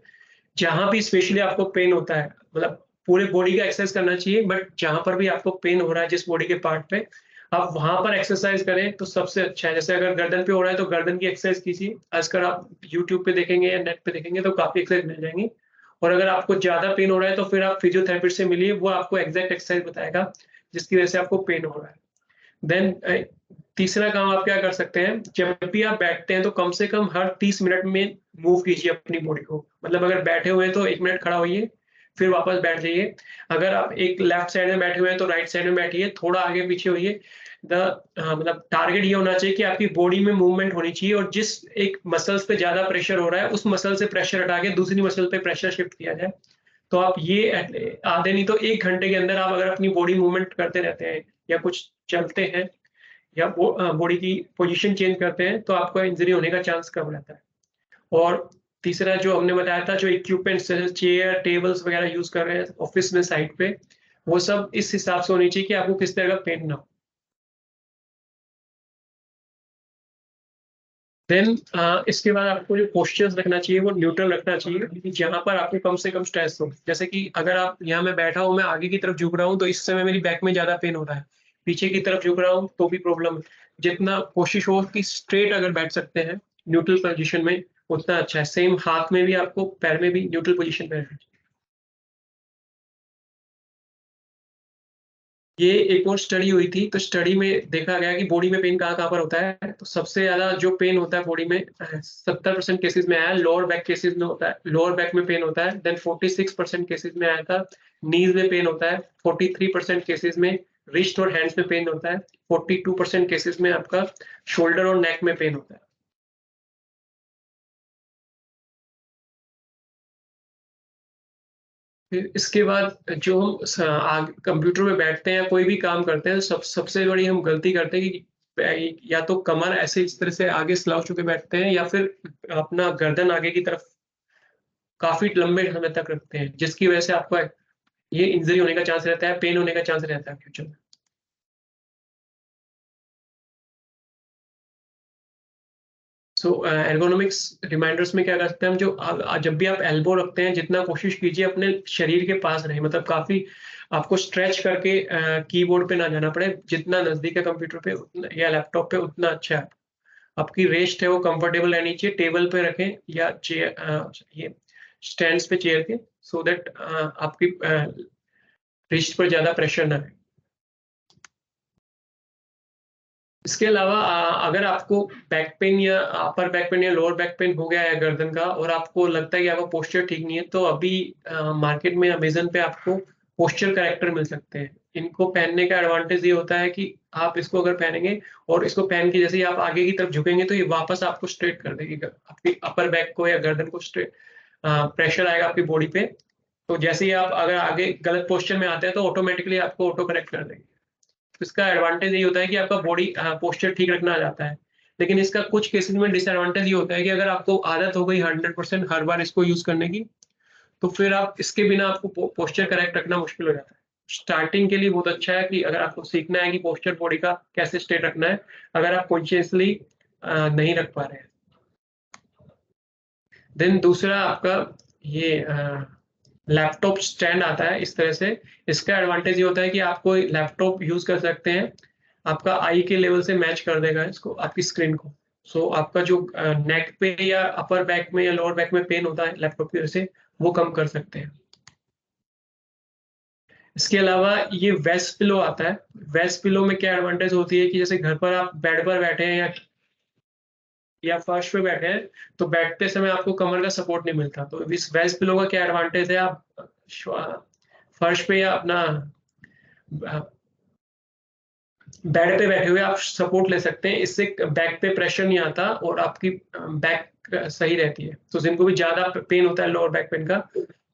जहाँ भी स्पेशली आपको पेन होता है, मतलब पूरे बॉडी का एक्सरसाइज करना चाहिए, बट जहाँ पर भी आपको पेन हो रहा है जिस बॉडी के पार्ट पे, आप वहाँ पर एक्सरसाइज करें तो सबसे अच्छा है। जैसे अगर गर्दन पे हो रहा है तो गर्दन की एक्सरसाइज कीजिए। आजकल आप यूट्यूब पे देखेंगे या नेट पे देखेंगे तो काफ़ी एक्सरसाइज मिल जाएँगी। और अगर आपको ज़्यादा पेन हो रहा है तो फिर आप फिजियोथेरेपिस्ट से मिलिए, वो आपको एग्ज़ैक्ट एक्सरसाइज बताएगा जिसकी वजह से आपको पेन हो रहा है। देन तीसरा काम आप क्या कर सकते हैं, जब भी आप बैठते हैं तो कम से कम हर 30 मिनट में मूव कीजिए अपनी बॉडी को। मतलब अगर बैठे हुए हैं तो 1 मिनट खड़ा होइए, फिर वापस बैठ जाइए। अगर आप एक लेफ्ट साइड में बैठे हुए हैं तो राइट साइड में बैठिए, थोड़ा आगे पीछे होइए। मतलब टारगेट ये होना चाहिए कि आपकी बॉडी में मूवमेंट होनी चाहिए और जिस एक मसल्स पे ज़्यादा प्रेशर हो रहा है, उस मसल से प्रेशर हटा के दूसरी मसल पे प्रेशर शिफ्ट किया जाए। तो आप ये आधे नहीं तो 1 घंटे के अंदर आप अगर अपनी बॉडी मूवमेंट करते रहते हैं या कुछ चलते हैं या बॉडी की पोजीशन चेंज करते हैं, तो आपको इंजरी होने का चांस कम रहता है। और तीसरा जो हमने बताया था, जो इक्विपमेंट्स जैसे चेयर, टेबल्स वगैरह यूज़ कर रहे हैं ऑफ़िस में साइट पे, वो सब इस हिसाब से होनी चाहिए कि आपको किसी तरह का पेन ना हो। देन इसके बाद आपको जो पोस्चर्स रखना चाहिए वो न्यूट्रल रखना चाहिए, जहाँ पर आपको कम से कम स्ट्रेस हो। जैसे कि अगर आप यहाँ मैं बैठा हूँ, मैं आगे की तरफ झुक रहा हूँ, तो इस समय मेरी बैक में ज़्यादा पेन हो रहा है। पीछे की तरफ झुक रहा हूँ, तो भी प्रॉब्लम है। जितना कोशिश हो कि स्ट्रेट अगर बैठ सकते हैं, न्यूट्रल पोज़ीशन में, उतना अच्छा है। सेम हाथ में भी आपको, पैर में भी न्यूट्रल पोज़ीशन पे रहना चाहिए। ये एक और स्टडी हुई थी, तो स्टडी में देखा गया कि बॉडी में पेन कहाँ-कहाँ पर होता है। तो सबसे ज़्यादा जो पेन होता है बॉडी में 70% केसेज़ में आया है, लोअर बैक केसेज़ में होता है। लोअर बैक में पेन होता है। देन 46% केसेज़ में आया था, नीज़ में पेन होता है। 43% केसेज़ में रिस्ट और हैंड्स में पेन होता है। 42% केसेज़ में आपका शोल्डर और नेक में पेन होता है। फिर इसके बाद जो हम कंप्यूटर में बैठते हैं या कोई भी काम करते हैं, सबसे बड़ी हम गलती करते हैं कि या तो कमर ऐसे इस तरह से आगे स्लाउच होके बैठते हैं या फिर अपना गर्दन आगे की तरफ काफ़ी लंबे समय तक रखते हैं, जिसकी वजह से आपको ये इंजरी होने का चांस रहता है, पेन होने का चांस रहता है फ्यूचर में। एर्गोनॉमिक्स रिमाइंडर्स में क्या कर सकते हैं हम, जो जब भी आप एल्बो रखते हैं, जितना कोशिश कीजिए अपने शरीर के पास रहे, मतलब काफ़ी आपको स्ट्रेच करके कीबोर्ड पे ना जाना पड़े। जितना नज़दीक है कंप्यूटर पे उतना या लैपटॉप पे उतना अच्छा है। आपकी रेस्ट है वो कंफर्टेबल रहनी चाहिए, टेबल पे रखें या ये स्टैंड्स पे चेयर के, सो दैट आपकी रिस्ट पर ज़्यादा प्रेशर ना आए। इसके अलावा अगर आपको बैक पेन या अपर बैक पेन या लोअर बैक पेन हो गया है गर्दन का और आपको लगता है कि आपका पोस्चर ठीक नहीं है, तो अभी मार्केट में अमेज़न पे आपको पोस्चर करेक्टर मिल सकते हैं। इनको पहनने का एडवांटेज ये होता है कि आप इसको अगर पहनेंगे और इसको पहन के जैसे ही आप आगे की तरफ झुकेंगे, तो ये वापस आपको स्ट्रेट कर देगी। आपकी अपर बैक को या गर्दन को स्ट्रेट प्रेशर आएगा आपकी बॉडी पे, तो जैसे ही आप अगर आगे गलत पोस्चर में आते हैं, तो ऑटोमैटिकली आपको ऑटो करेक्ट कर देगी। इसका एडवांटेज ये होता है कि आपका बॉडी पोस्चर ठीक रखना आ जाता है। लेकिन इसका कुछ केसेज़ में डिसएडवांटेज ये होता है कि अगर आपको आदत हो गई 100% हर बार इसको यूज़ करने की, तो फिर आप इसके बिना आपको पोस्चर करेक्ट रखना मुश्किल हो जाता है। स्टार्टिंग के लिए बहुत अच्छा है कि अगर आपको सीखना है कि पोस्चर बॉडी का कैसे स्ट्रेट रखना है, अगर आप कॉन्शियसली नहीं रख पा रहे हैं। देन दूसरा आपका ये लैपटॉप स्टैंड आता है इस तरह से। इसका एडवांटेज ये होता है कि आप कोई लैपटॉप यूज़ कर सकते हैं, आपका आई के लेवल से मैच कर देगा इसको, आपकी स्क्रीन को। सो आपका जो नेक पे या अपर बैक में या लोअर बैक में पेन होता है लैपटॉप की वजह से, वो कम कर सकते हैं। इसके अलावा ये वेस्ट पिलो आता है। वेस्ट पिलो में क्या एडवांटेज होती है कि जैसे घर पर आप बेड पर बैठे हैं या फर्श पे बैठे हैं, तो बैठते समय आपको कमर का सपोर्ट नहीं मिलता। तो इस वेस्ट पिलो का क्या एडवांटेज है, आप फर्श पे या अपना अ, बेड पे बैठे हुए आप सपोर्ट ले सकते हैं। इससे बैक पे प्रेशर नहीं आता और आपकी बैक सही रहती है। तो जिनको भी ज़्यादा पेन होता है लोअर बैक पेन का,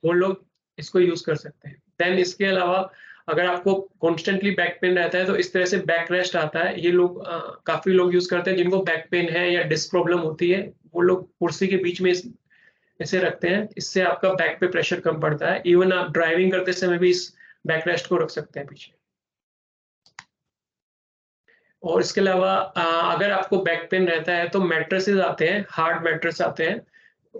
वो लोग इसको यूज़ कर सकते हैं। देन इसके अलावा अगर आपको कॉन्स्टेंटली बैक पेन रहता है, तो इस तरह से बैक रेस्ट आता है। ये लोग काफ़ी लोग यूज़ करते हैं जिनको बैक पेन है या डिस्क प्रॉब्लम होती है, वो लोग कुर्सी के बीच में इसे रखते हैं। इससे आपका बैक पे प्रेशर कम पड़ता है। इवन आप ड्राइविंग करते समय भी इस बैक रेस्ट को रख सकते हैं पीछे। और इसके अलावा अगर आपको बैक पेन रहता है तो मैट्रेसेस आते हैं, हार्ड मैट्रेस आते हैं,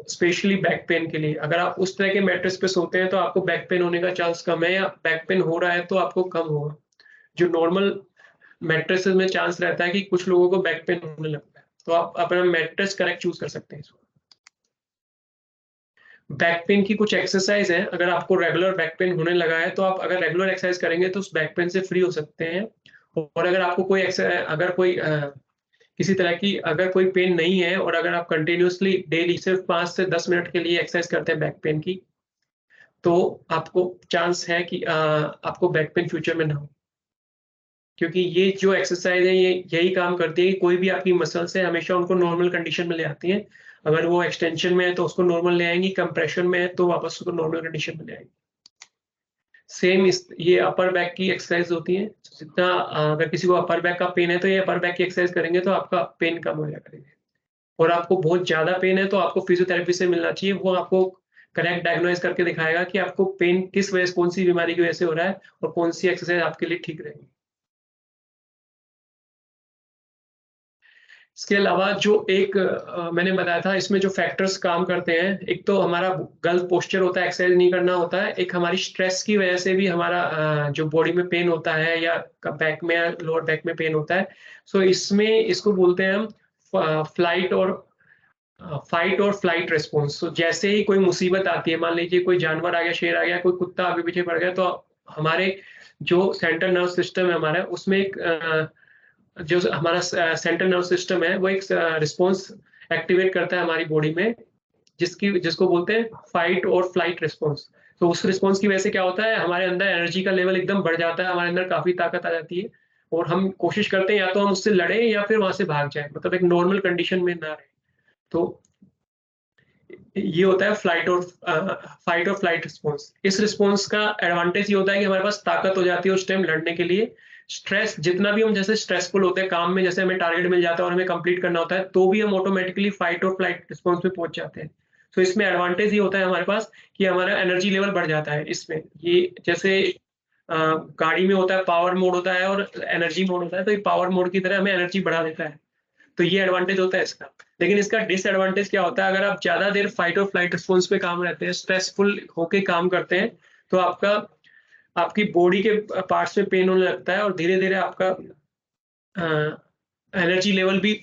स्पेशली बैक पेन के लिए। अगर आप उस तरह के मैट्रेस पे सोते हैं तो आपको बैक पेन होने का चांस कम है, या बैक पेन हो रहा है तो आपको कम होगा। जो नॉर्मल मैट्रेसेस में चांस रहता है कि कुछ लोगों को बैक पेन होने लगता है। तो आप अपना मैट्रेस करेक्ट चूज़ कर सकते हैं इसको। बैक पेन की कुछ एक्सरसाइज है, अगर आपको रेगुलर बैक पेन होने लगा है तो आप अगर रेगुलर एक्सरसाइज करेंगे तो उस बैक पेन से फ्री हो सकते हैं। और अगर आपको कोई अगर कोई किसी तरह की अगर कोई पेन नहीं है और अगर आप कंटिन्यूअसली डेली सिर्फ 5 से 10 मिनट के लिए एक्सरसाइज करते हैं बैक पेन की, तो आपको चांस है कि आपको बैक पेन फ्यूचर में ना हो। क्योंकि ये जो एक्सरसाइज है ये यही काम करती है कि कोई भी आपकी मसल्स है हमेशा उनको नॉर्मल कंडीशन में ले आती हैं। अगर वो एक्सटेंशन में है तो उसको नॉर्मल ले आएँगी, कंप्रेशन में है तो वापस उसको नॉर्मल कंडीशन में ले आएँगी। सेम इस ये अपर बैक की एक्सरसाइज होती है। जितना अगर किसी को अपर बैक का पेन है तो ये अपर बैक की एक्सरसाइज करेंगे तो आपका पेन कम हो जाया करेगा। और आपको बहुत ज़्यादा पेन है तो आपको फिजियोथेरेपी से मिलना चाहिए। वो आपको करेक्ट डायग्नोज़ करके दिखाएगा कि आपको पेन किस वजह से कौन-सी बीमारी की वजह से हो रहा है और कौन-सी एक्सरसाइज आपके लिए ठीक रहेगी। इसके अलावा जो एक मैंने बताया था इसमें जो फैक्टर्स काम करते हैं, एक तो हमारा गलत पोस्चर होता है, एक्सरसाइज नहीं करना होता है, एक हमारी स्ट्रेस की वजह से भी हमारा जो बॉडी में पेन होता है या बैक में या लोअर बैक में पेन होता है। सो इसमें इसको बोलते हैं हम फ्लाइट और फाइट और फ्लाइट रिस्पॉन्स। तो जैसे ही कोई मुसीबत आती है, मान लीजिए कोई जानवर आ गया, शेर आ गया, कोई कुत्ता आगे पीछे पड़ गया, तो हमारे जो सेंट्रल नर्व सिस्टम है हमारा, उसमें एक जो हमारा सेंट्रल नर्व सिस्टम है वो एक रिस्पॉन्स एक्टिवेट करता है हमारी बॉडी में, जिसको बोलते हैं फाइट और फ्लाइट रिस्पॉन्स। तो उस रिस्पॉन्स की वजह से क्या होता है, हमारे अंदर एनर्जी का लेवल एकदम बढ़ जाता है, हमारे अंदर काफी ताकत आ जाती है और हम कोशिश करते हैं या तो हम उससे लड़े या फिर वहां से भाग जाए, मतलब एक नॉर्मल कंडीशन में ना रहे। तो ये होता है फाइट और फ्लाइट रिस्पॉन्स। इस रिस्पॉन्स का एडवांटेज ये होता है कि हमारे पास ताकत हो जाती है उस टाइम लड़ने के लिए। स्ट्रेस जितना भी हम जैसे स्ट्रेसफुल होते हैं काम में, जैसे हमें टारगेट मिल जाता है और हमें कंप्लीट करना होता है, तो भी हम ऑटोमेटिकली फाइट और फ्लाइट रिस्पॉन्स में पहुंच जाते हैं। तो इसमें एडवांटेज ये होता है हमारे पास कि हमारा एनर्जी लेवल बढ़ जाता है इसमें। ये जैसे गाड़ी में होता है, पावर मोड होता है और एनर्जी मोड होता है, तो ये पावर मोड की तरह हमें एनर्जी बढ़ा देता है। तो ये एडवांटेज होता है इसका। लेकिन इसका डिसएडवांटेज क्या होता है, अगर आप ज़्यादा देर फाइट और फ्लाइट रिस्पॉन्स पे काम रहते हैं, स्ट्रेसफुल होके काम करते हैं, तो आपकी बॉडी के पार्ट्स में पेन होने लगता है और धीरे-धीरे आपका एनर्जी लेवल भी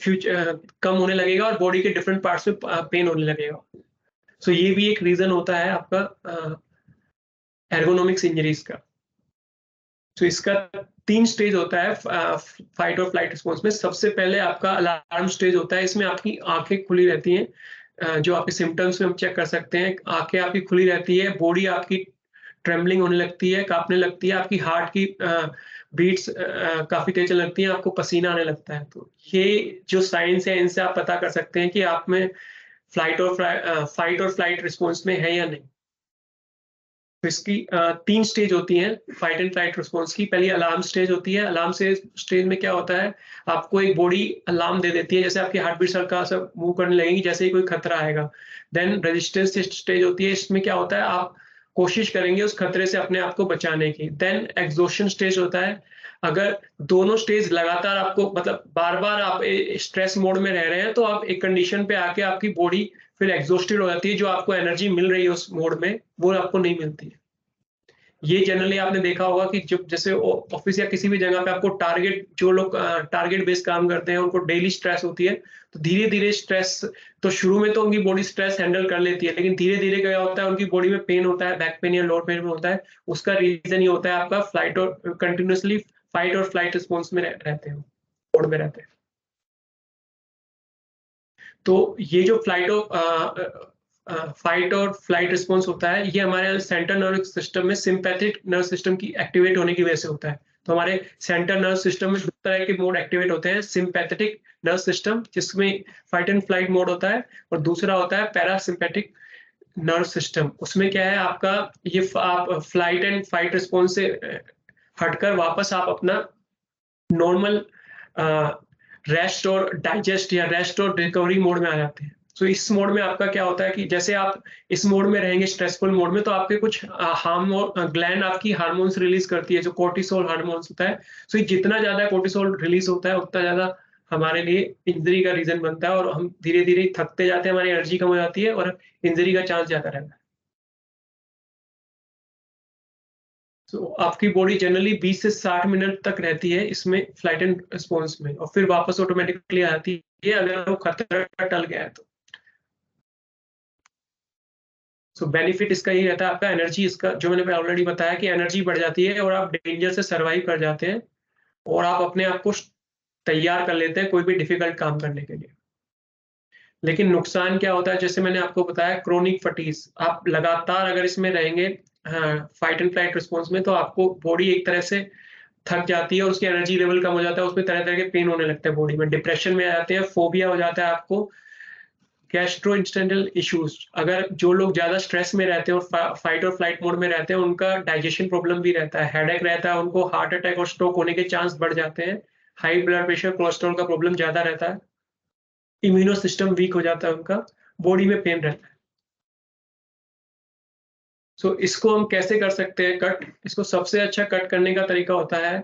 कम होने लगेगा और बॉडी के डिफरेंट पार्ट्स में पेन होने लगेगा। सो ये भी एक रीज़न होता है आपका एर्गोनॉमिक्स इंजरीज़ का। तो इसका 3 स्टेज होता है फाइट और फ्लाइट रिस्पॉन्स में। सबसे पहले आपका अलार्म स्टेज होता है, इसमें आपकी आँखें खुली रहती हैं। जो आपके सिम्पटम्स में हम चेक कर सकते हैं, आँखें आपकी खुली रहती है, बॉडी आपकी ट्रेम्बलिंग होने लगती है, काँपने लगती है, आपकी हार्ट की बीट्स काफ़ी तेज़ चलने लगती हैं, आपको पसीना आने लगता है। तो ये जो साइन्स हैं, इनसे आप पता कर सकते हैं कि आप में फाइट और फ्लाइट रिस्पॉन्स में है या नहीं। तो इसकी 3 स्टेज होती हैं फाइट एंड फ्लाइट रिस्पॉन्स की। पहली अलार्म स्टेज होती है। अलार्म स्टेज में क्या होता है, आपको एक बॉडी अलार्म दे देती है, जैसे आपकी हार्ट बीट्स हल्का-सा मूव करने लगेगी जैसे ही कोई खतरा आएगा। देन रेजिस्टेंस स्टेज होती है, इसमें क्या होता है, आप कोशिश करेंगे उस खतरे से अपने आप को बचाने की। देन एग्ज़ॉशन स्टेज होता है, अगर दोनों स्टेज लगातार आपको मतलब बार-बार आप स्ट्रेस मोड में रह रहे हैं, तो आप एक कंडीशन पे आके आपकी बॉडी फिर एग्ज़ॉस्टेड हो जाती है, जो आपको एनर्जी मिल रही है उस मोड में, वो आपको नहीं मिलती है। ये जनरली आपने देखा होगा कि जब जैसे ऑफिस या किसी भी जगह पे आपको जो लोग टारगेट बेस्ड काम करते हैं, उनको डेली स्ट्रेस होती है, तो धीरे-धीरे स्ट्रेस, तो शुरू में तो उनकी बॉडी स्ट्रेस हैंडल कर लेती है, लेकिन धीरे-धीरे क्या होता है, उनकी बॉडी में पेन होता है, बैक पेन या लोअर पेन होता है। उसका रीज़न ये होता है आपका फ्लाइट और कंटीन्यूअसली फाइट और फ्लाइट रिस्पॉन्स में रहते हो, मोड में रहते हैं। तो ये जो फाइट और फ्लाइट रिस्पॉन्स होता है, ये हमारे सेंट्रल नर्व सिस्टम में सिम्पैथिक नर्व सिस्टम की एक्टिवेट होने की वजह से होता है। तो हमारे सेंट्रल नर्व सिस्टम में 2 तरह के मोड एक्टिवेट होते हैं, सिम्पैथेटिक नर्व सिस्टम जिसमें फाइट एंड फ्लाइट मोड होता है और दूसरा होता है पैरासिम्पैथिक नर्व सिस्टम। उसमें क्या है आपका, आप फ्लाइट एंड फाइट रिस्पॉन्स से हटकर वापस आप अपना नॉर्मल रेस्ट और डाइजेस्ट या रेस्ट और रिकवरी मोड में आ जाते हैं। तो इस मोड में आपका क्या होता है कि जैसे आप इस मोड में रहेंगे स्ट्रेसफुल मोड में, तो आपके कुछ ग्लैंड आपकी हार्मोन्स रिलीज करती है, जो कोर्टिसोल हार्मोन्स होता है। सो जितना ज्यादा कोर्टिसोल रिलीज होता है उतना ज्यादा हमारे लिए इंजरी का रीजन बनता है और हम धीरे धीरे थकते जाते हैं, हमारी एनर्जी कम हो जाती है और इंजरी का चांस ज्यादा रहता है। तो आपकी बॉडी जनरली 20 से 60 मिनट तक रहती है इसमें फ्लाइट एंड रिस्पॉन्स में और फिर वापस ऑटोमेटिकली आती है अगर वो खतरा टल गया है तो। सो बेनिफिट इसका ये रहता है, आपका एनर्जी, इसका जो मैंने ऑलरेडी बताया कि एनर्जी बढ़ जाती है और आप डेंजर से सर्वाइव कर जाते हैं और आप अपने आप को तैयार कर लेते हैं कोई भी डिफिकल्ट काम करने के लिए। लेकिन नुकसान क्या होता है, जैसे मैंने आपको बताया, क्रोनिक फटीग, आप लगातार अगर इसमें रहेंगे फाइट एंड फ्लाइट रिस्पॉन्स में, तो आपको बॉडी एक तरह से थक जाती है और उसकी एनर्जी लेवल कम हो जाता है, उसमें तरह-तरह के पेन होने लगते हैं बॉडी में, डिप्रेशन में आ जाते हैं, फोबिया हो जाता है आपको, गैस्ट्रोइंटेस्टाइनल इश्यूज। अगर जो लोग ज़्यादा स्ट्रेस में रहते हैं और फाइट और फ्लाइट मोड में रहते हैं, उनका डाइजेशन प्रॉब्लम भी रहता है, हेडेक रहता है, उनको हार्ट अटैक और स्ट्रोक होने के चांस बढ़ जाते हैं, हाई ब्लड प्रेशर, कोलेस्ट्रॉल का प्रॉब्लम ज़्यादा रहता है, इम्यूनो सिस्टम वीक हो जाता है उनका, बॉडी में पेन रहता है। सो इसको हम कैसे कर सकते हैं कट? इसको सबसे अच्छा कट करने का तरीका होता है,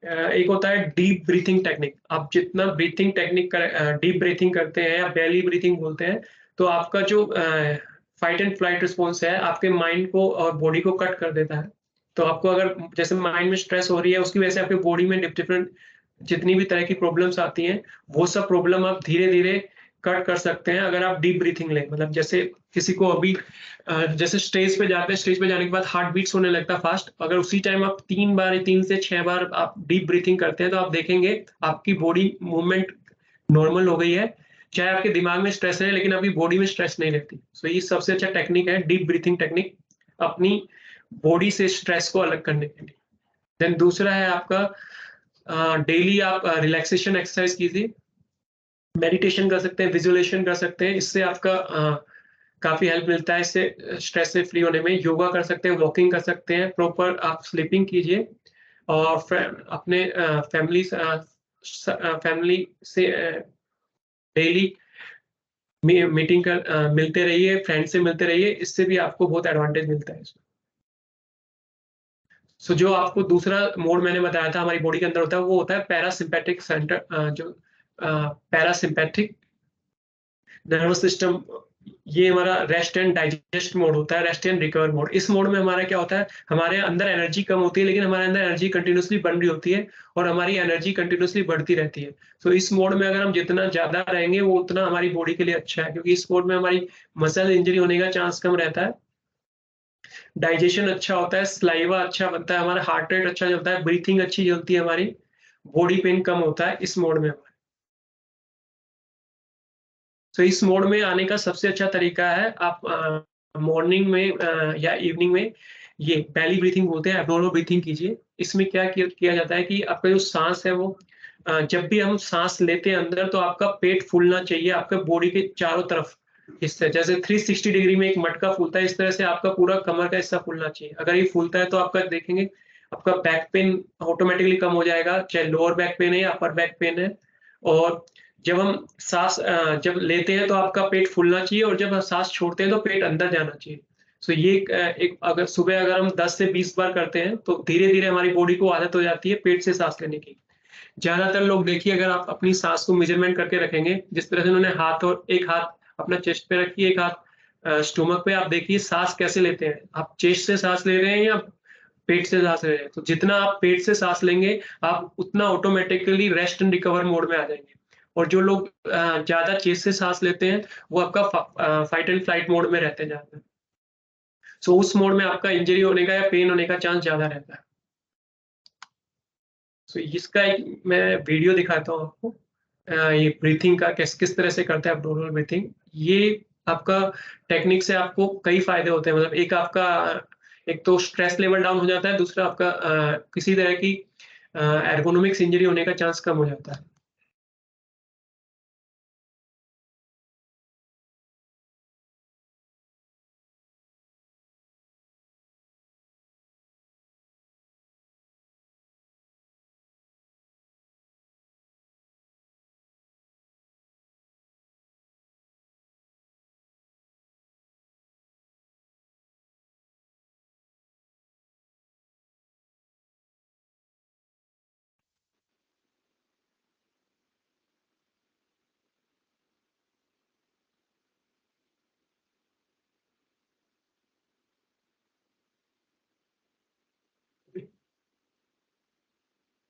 एक होता है डीप ब्रीथिंग टेक्निक। आप जितना ब्रीथिंग टेक्निक डीप ब्रीथिंग करते हैं या बेली ब्रीथिंग बोलते हैं, तो आपका जो फाइट एंड फ्लाइट रिस्पॉन्स है, आपके माइंड को और बॉडी को कट कर देता है। तो आपको अगर जैसे माइंड में स्ट्रेस हो रही है, उसकी वजह से आपकी बॉडी में डिफरेंट जितनी भी तरह की प्रॉब्लम्स आती हैं, वो सब प्रॉब्लम आप धीरे-धीरे कट कर सकते हैं अगर आप डीप ब्रीथिंग लें। मतलब जैसे किसी को अभी जैसे स्टेज पे जाते हैं, स्टेज पे जाने के बाद हार्ट बीट्स होने लगता है फास्ट, अगर उसी टाइम आप 3 बार, 3 से 6 बार आप डीप ब्रीथिंग करते हैं, तो आप देखेंगे आपकी बॉडी मूवमेंट नॉर्मल हो गई है। चाहे आपके दिमाग में स्ट्रेस है, लेकिन आपकी बॉडी में स्ट्रेस नहीं रहती। सो ये सबसे अच्छा टेक्निक है, डीप ब्रीथिंग टेक्निक, अपनी बॉडी से स्ट्रेस को अलग करने के लिए। देन दूसरा है आपका, डेली आप रिलैक्सेशन एक्सरसाइज कीजिए, मेडिटेशन कर सकते हैं, विजुअलाइजेशन कर सकते हैं, इससे आपका काफ़ी हेल्प मिलता है, इससे स्ट्रेस से फ्री होने में। योगा कर सकते हैं, वॉकिंग कर सकते हैं, प्रॉपर आप स्लीपिंग कीजिए और अपने फैमिली से डेली मीटिंग कर मिलते रहिए, फ्रेंड से मिलते रहिए, इससे भी आपको बहुत एडवांटेज मिलता है इसमें। सो जो आपको दूसरा मोड मैंने बताया था हमारी बॉडी के अंदर होता है, वो होता है पैरासिम्पैथिक सेंटर, जो पैरासिम्पैथिक नर्वस सिस्टम, ये हमारा रेस्ट एंड डाइजेस्ट मोड होता है, रेस्ट एंड रिकवर मोड। इस मोड में हमारा क्या होता है, हमारे अंदर एनर्जी कम होती है, लेकिन हमारे अंदर एनर्जी कंटिन्यूअसली बन रही होती है और हमारी एनर्जी कंटिन्यूअसली बढ़ती रहती है। सो इस मोड में अगर हम जितना ज़्यादा रहेंगे, वो उतना हमारी बॉडी के लिए अच्छा है, क्योंकि इस मोड में हमारी मसल इंजरी होने का चांस कम रहता है, डाइजेशन अच्छा होता है, सलाइवा अच्छा बनता है, हमारा हार्ट रेट अच्छा चलता है, ब्रीथिंग अच्छी चलती है हमारी, बॉडी पेन कम होता है इस मोड में। तो इस मोड में आने का सबसे अच्छा तरीका है, आप मॉर्निंग में या इवनिंग में ये बेली ब्रीथिंग बोलते हैं, एब्डोमिनल ब्रीथिंग कीजिए। इसमें क्या किया जाता है कि आपका जो साँस है वो जब भी हम साँस लेते हैं अंदर, तो आपका पेट फूलना चाहिए, आपके बॉडी के चारों तरफ हिस्से, जैसे 360 डिग्री में एक मटका फूलता है, इस तरह से आपका पूरा कमर का हिस्सा फूलना चाहिए। अगर ये फूलता है, तो आपका देखेंगे आपका बैक पेन ऑटोमैटिकली कम हो जाएगा, चाहे लोअर बैक पेन है या अपर बैक पेन है। और जब हम जब लेते हैं, तो आपका पेट फूलना चाहिए और जब हम साँस छोड़ते हैं, तो पेट अंदर जाना चाहिए। सो ये एक अगर सुबह अगर हम 10 से 20 बार करते हैं, तो धीरे-धीरे हमारी बॉडी को आदत हो जाती है पेट से साँस लेने की। ज़्यादातर लोग देखिए, अगर आप अपनी साँस को मेज़रमेंट करके रखेंगे, जिस तरह से उन्होंने हाथ और एक हाथ अपना चेस्ट पे रखिए, एक हाथ स्टोमक पे, आप देखिए साँस कैसे लेते हैं। आप चेस्ट से साँस ले रहे हैं या पेट से साँस ले रहे हैं? तो जितना आप पेट से साँस लेंगे, आप उतना automatically rest and recover mode में आ जाएँगे। और जो लोग ज़्यादा चेस्ट से साँस लेते हैं, वो आपका फाइट एंड फ्लाइट मोड में रहते हैं ज़्यादातर। सो उस मोड में आपका इंजरी होने का या पेन होने का चांस ज़्यादा रहता है। सो इसका एक मैं वीडियो दिखाता हूँ आपको। ये ब्रीथिंग का किस किस तरह से करते हैं एब्डोमिनल ब्रीथिंग। ये आपका टेक्निक से आपको कई फ़ायदे होते हैं, मतलब एक आपका एक तो स्ट्रेस लेवल डाउन हो जाता है, दूसरा आपका किसी तरह की एर्गोनॉमिक्स इंजरी होने का चांस कम हो जाता है।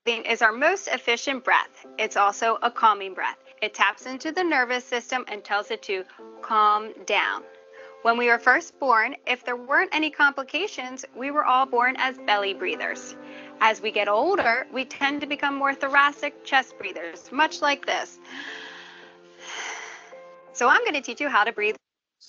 Is our most efficient breath. It's also a calming breath. It taps into the nervous system and tells it to calm down. When we were first born, if there weren't any complications, we were all born as belly breathers. As we get older, we tend to become more thoracic chest breathers, much like this. So I'm going to teach you how to breathe.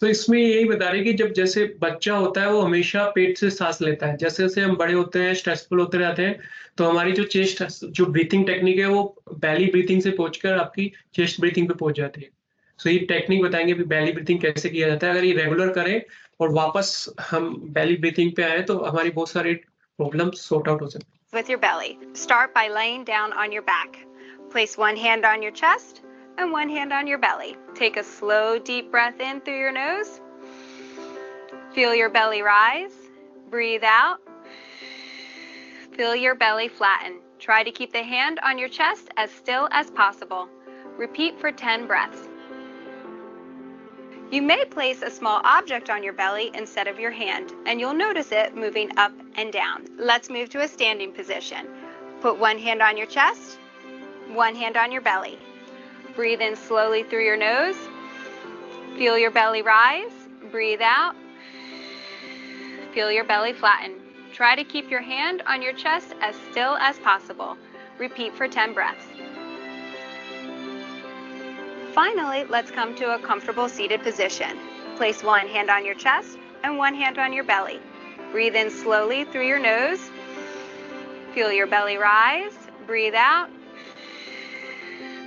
तो इसमें यही बता रहे हैं कि जब जैसे बच्चा होता है वो हमेशा पेट से सांस लेता है, जैसे जैसे हम बड़े होते हैं स्ट्रेसफुल होते रहते हैं तो हमारी जो चेस्ट जो ब्रीथिंग टेक्निक है वो बैली ब्रीथिंग से पहुंचकर आपकी चेस्ट ब्रीथिंग पे पहुंच जाती है। सो ये टेक्निक बताएंगे भी बैली ब्रीथिंग कैसे किया जाता है। अगर ये रेगुलर करें और वापस हम बैली ब्रीथिंग पे आए तो हमारी बहुत सारी प्रॉब्लम सॉर्ट आउट हो सकती है। With your belly, start by laying down on your back. Place one hand on your chest and one hand on your belly. Take a slow, deep breath in through your nose. Feel your belly rise. Breathe out. Feel your belly flatten. Try to keep the hand on your chest as still as possible. Repeat for 10 breaths. You may place a small object on your belly instead of your hand, and you'll notice it moving up and down. Let's move to a standing position. Put one hand on your chest, one hand on your belly. Breathe in slowly through your nose. Feel your belly rise. Breathe out. Feel your belly flatten. Try to keep your hand on your chest as still as possible. Repeat for 10 breaths. Finally, let's come to a comfortable seated position. Place one hand on your chest and one hand on your belly. Breathe in slowly through your nose. Feel your belly rise. Breathe out.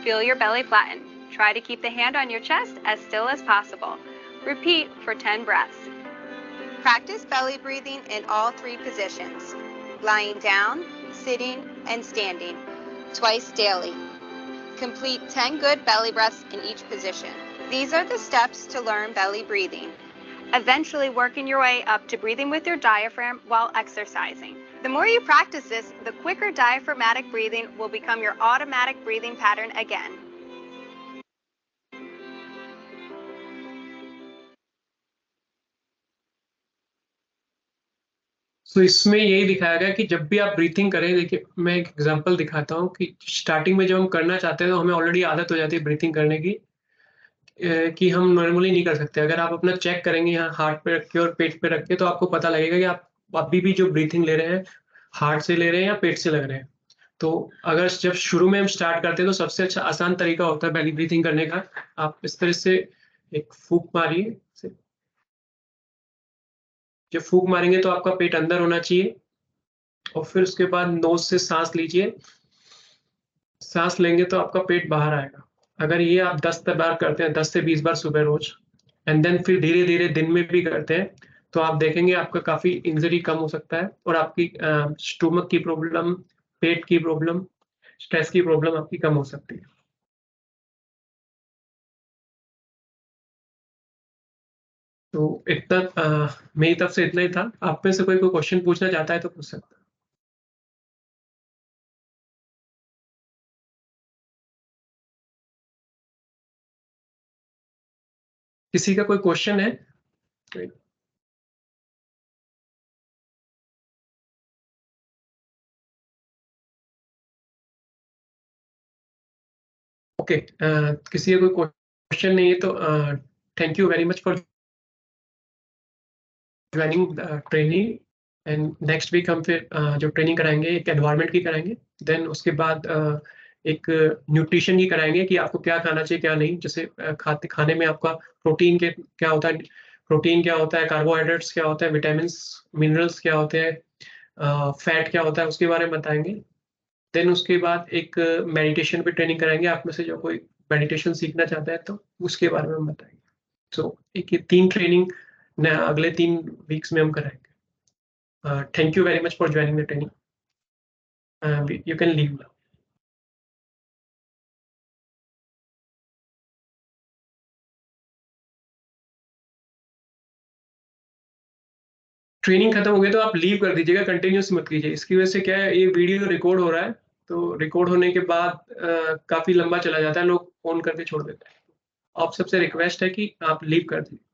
Feel your belly flatten. Try to keep the hand on your chest as still as possible. Repeat for 10 breaths. Practice belly breathing in all three positions: lying down, sitting, and standing, twice daily. Complete 10 good belly breaths in each position. These are the steps to learn belly breathing. Eventually working your way up to breathing with your diaphragm while exercising. The more you practice this, the quicker diaphragmatic breathing will become your automatic breathing pattern again. तो इसमें यही दिखाया गया कि जब भी आप ब्रीथिंग करें, देखिए मैं एक एग्जांपल दिखाता हूँ कि स्टार्टिंग में जब हम करना चाहते हैं तो हमें ऑलरेडी आदत हो जाती है ब्रीथिंग करने की, कि हम नॉर्मली नहीं कर सकते। अगर आप अपना चेक करेंगे यहाँ हार्ट पे रख के और पेट पे रख के तो आपको पता लगेगा कि आप अभी भी जो ब्रीथिंग ले रहे हैं हार्ट से ले रहे हैं या पेट से लग रहे हैं। तो अगर जब शुरू में हम स्टार्ट करते हैं तो सबसे अच्छा आसान तरीका होता है बेली ब्रीथिंग करने का। आप इस तरह से एक फूंक मारिए। जब फूंक मारेंगे तो आपका पेट अंदर होना चाहिए और फिर उसके बाद नोज से सांस लीजिए। सांस लेंगे तो आपका पेट बाहर आएगा। अगर ये आप 10 बार करते हैं, 10 से 20 बार सुबह रोज, एंड देन फिर धीरे-धीरे दिन में भी करते हैं, तो आप देखेंगे आपका काफ़ी इंजरी कम हो सकता है और आपकी स्टोमक की प्रॉब्लम, पेट की प्रॉब्लम, स्ट्रेस की प्रॉब्लम आपकी कम हो सकती है। तो इतना मेरी तरफ से इतना ही था। आप में से कोई क्वेश्चन पूछना चाहता है तो पूछ सकता है। किसी का कोई क्वेश्चन है? ओके, किसी का कोई क्वेश्चन नहीं है तो thank you very much for joining the training. And next week हम फिर जो ट्रेनिंग कराएंगे एक एनवायरनमेंट की कराएंगे, देन उसके बाद एक न्यूट्रिशन की कराएंगे कि आपको क्या खाना चाहिए क्या नहीं। जैसे खाने में आपका प्रोटीन के क्या होता है, प्रोटीन क्या होता है, कार्बोहाइड्रेट्स क्या होता है, विटामिन मिनरल्स क्या होते हैं, फैट क्या होता है, उसके बारे में बताएंगे। देन उसके बाद एक मेडिटेशन पे ट्रेनिंग कराएंगे। आप में से जो कोई मेडिटेशन सीखना चाहता है तो उसके बारे में हम बताएंगे। सो एक ये 3 ट्रेनिंग अगले 3 वीक्स में हम कराएंगे। Thank you very much for joining the training. You can leave now. Training खत्म हो गई तो आप लीव कर दीजिएगा, कंटिन्यूस मत कीजिए। इसकी वजह से क्या है, ये वीडियो रिकॉर्ड हो रहा है, तो रिकॉर्ड होने के बाद काफ़ी लंबा चला जाता है, लोग फ़ोन करके छोड़ देते हैं। आप सबसे रिक्वेस्ट है कि आप लीव कर दीजिए।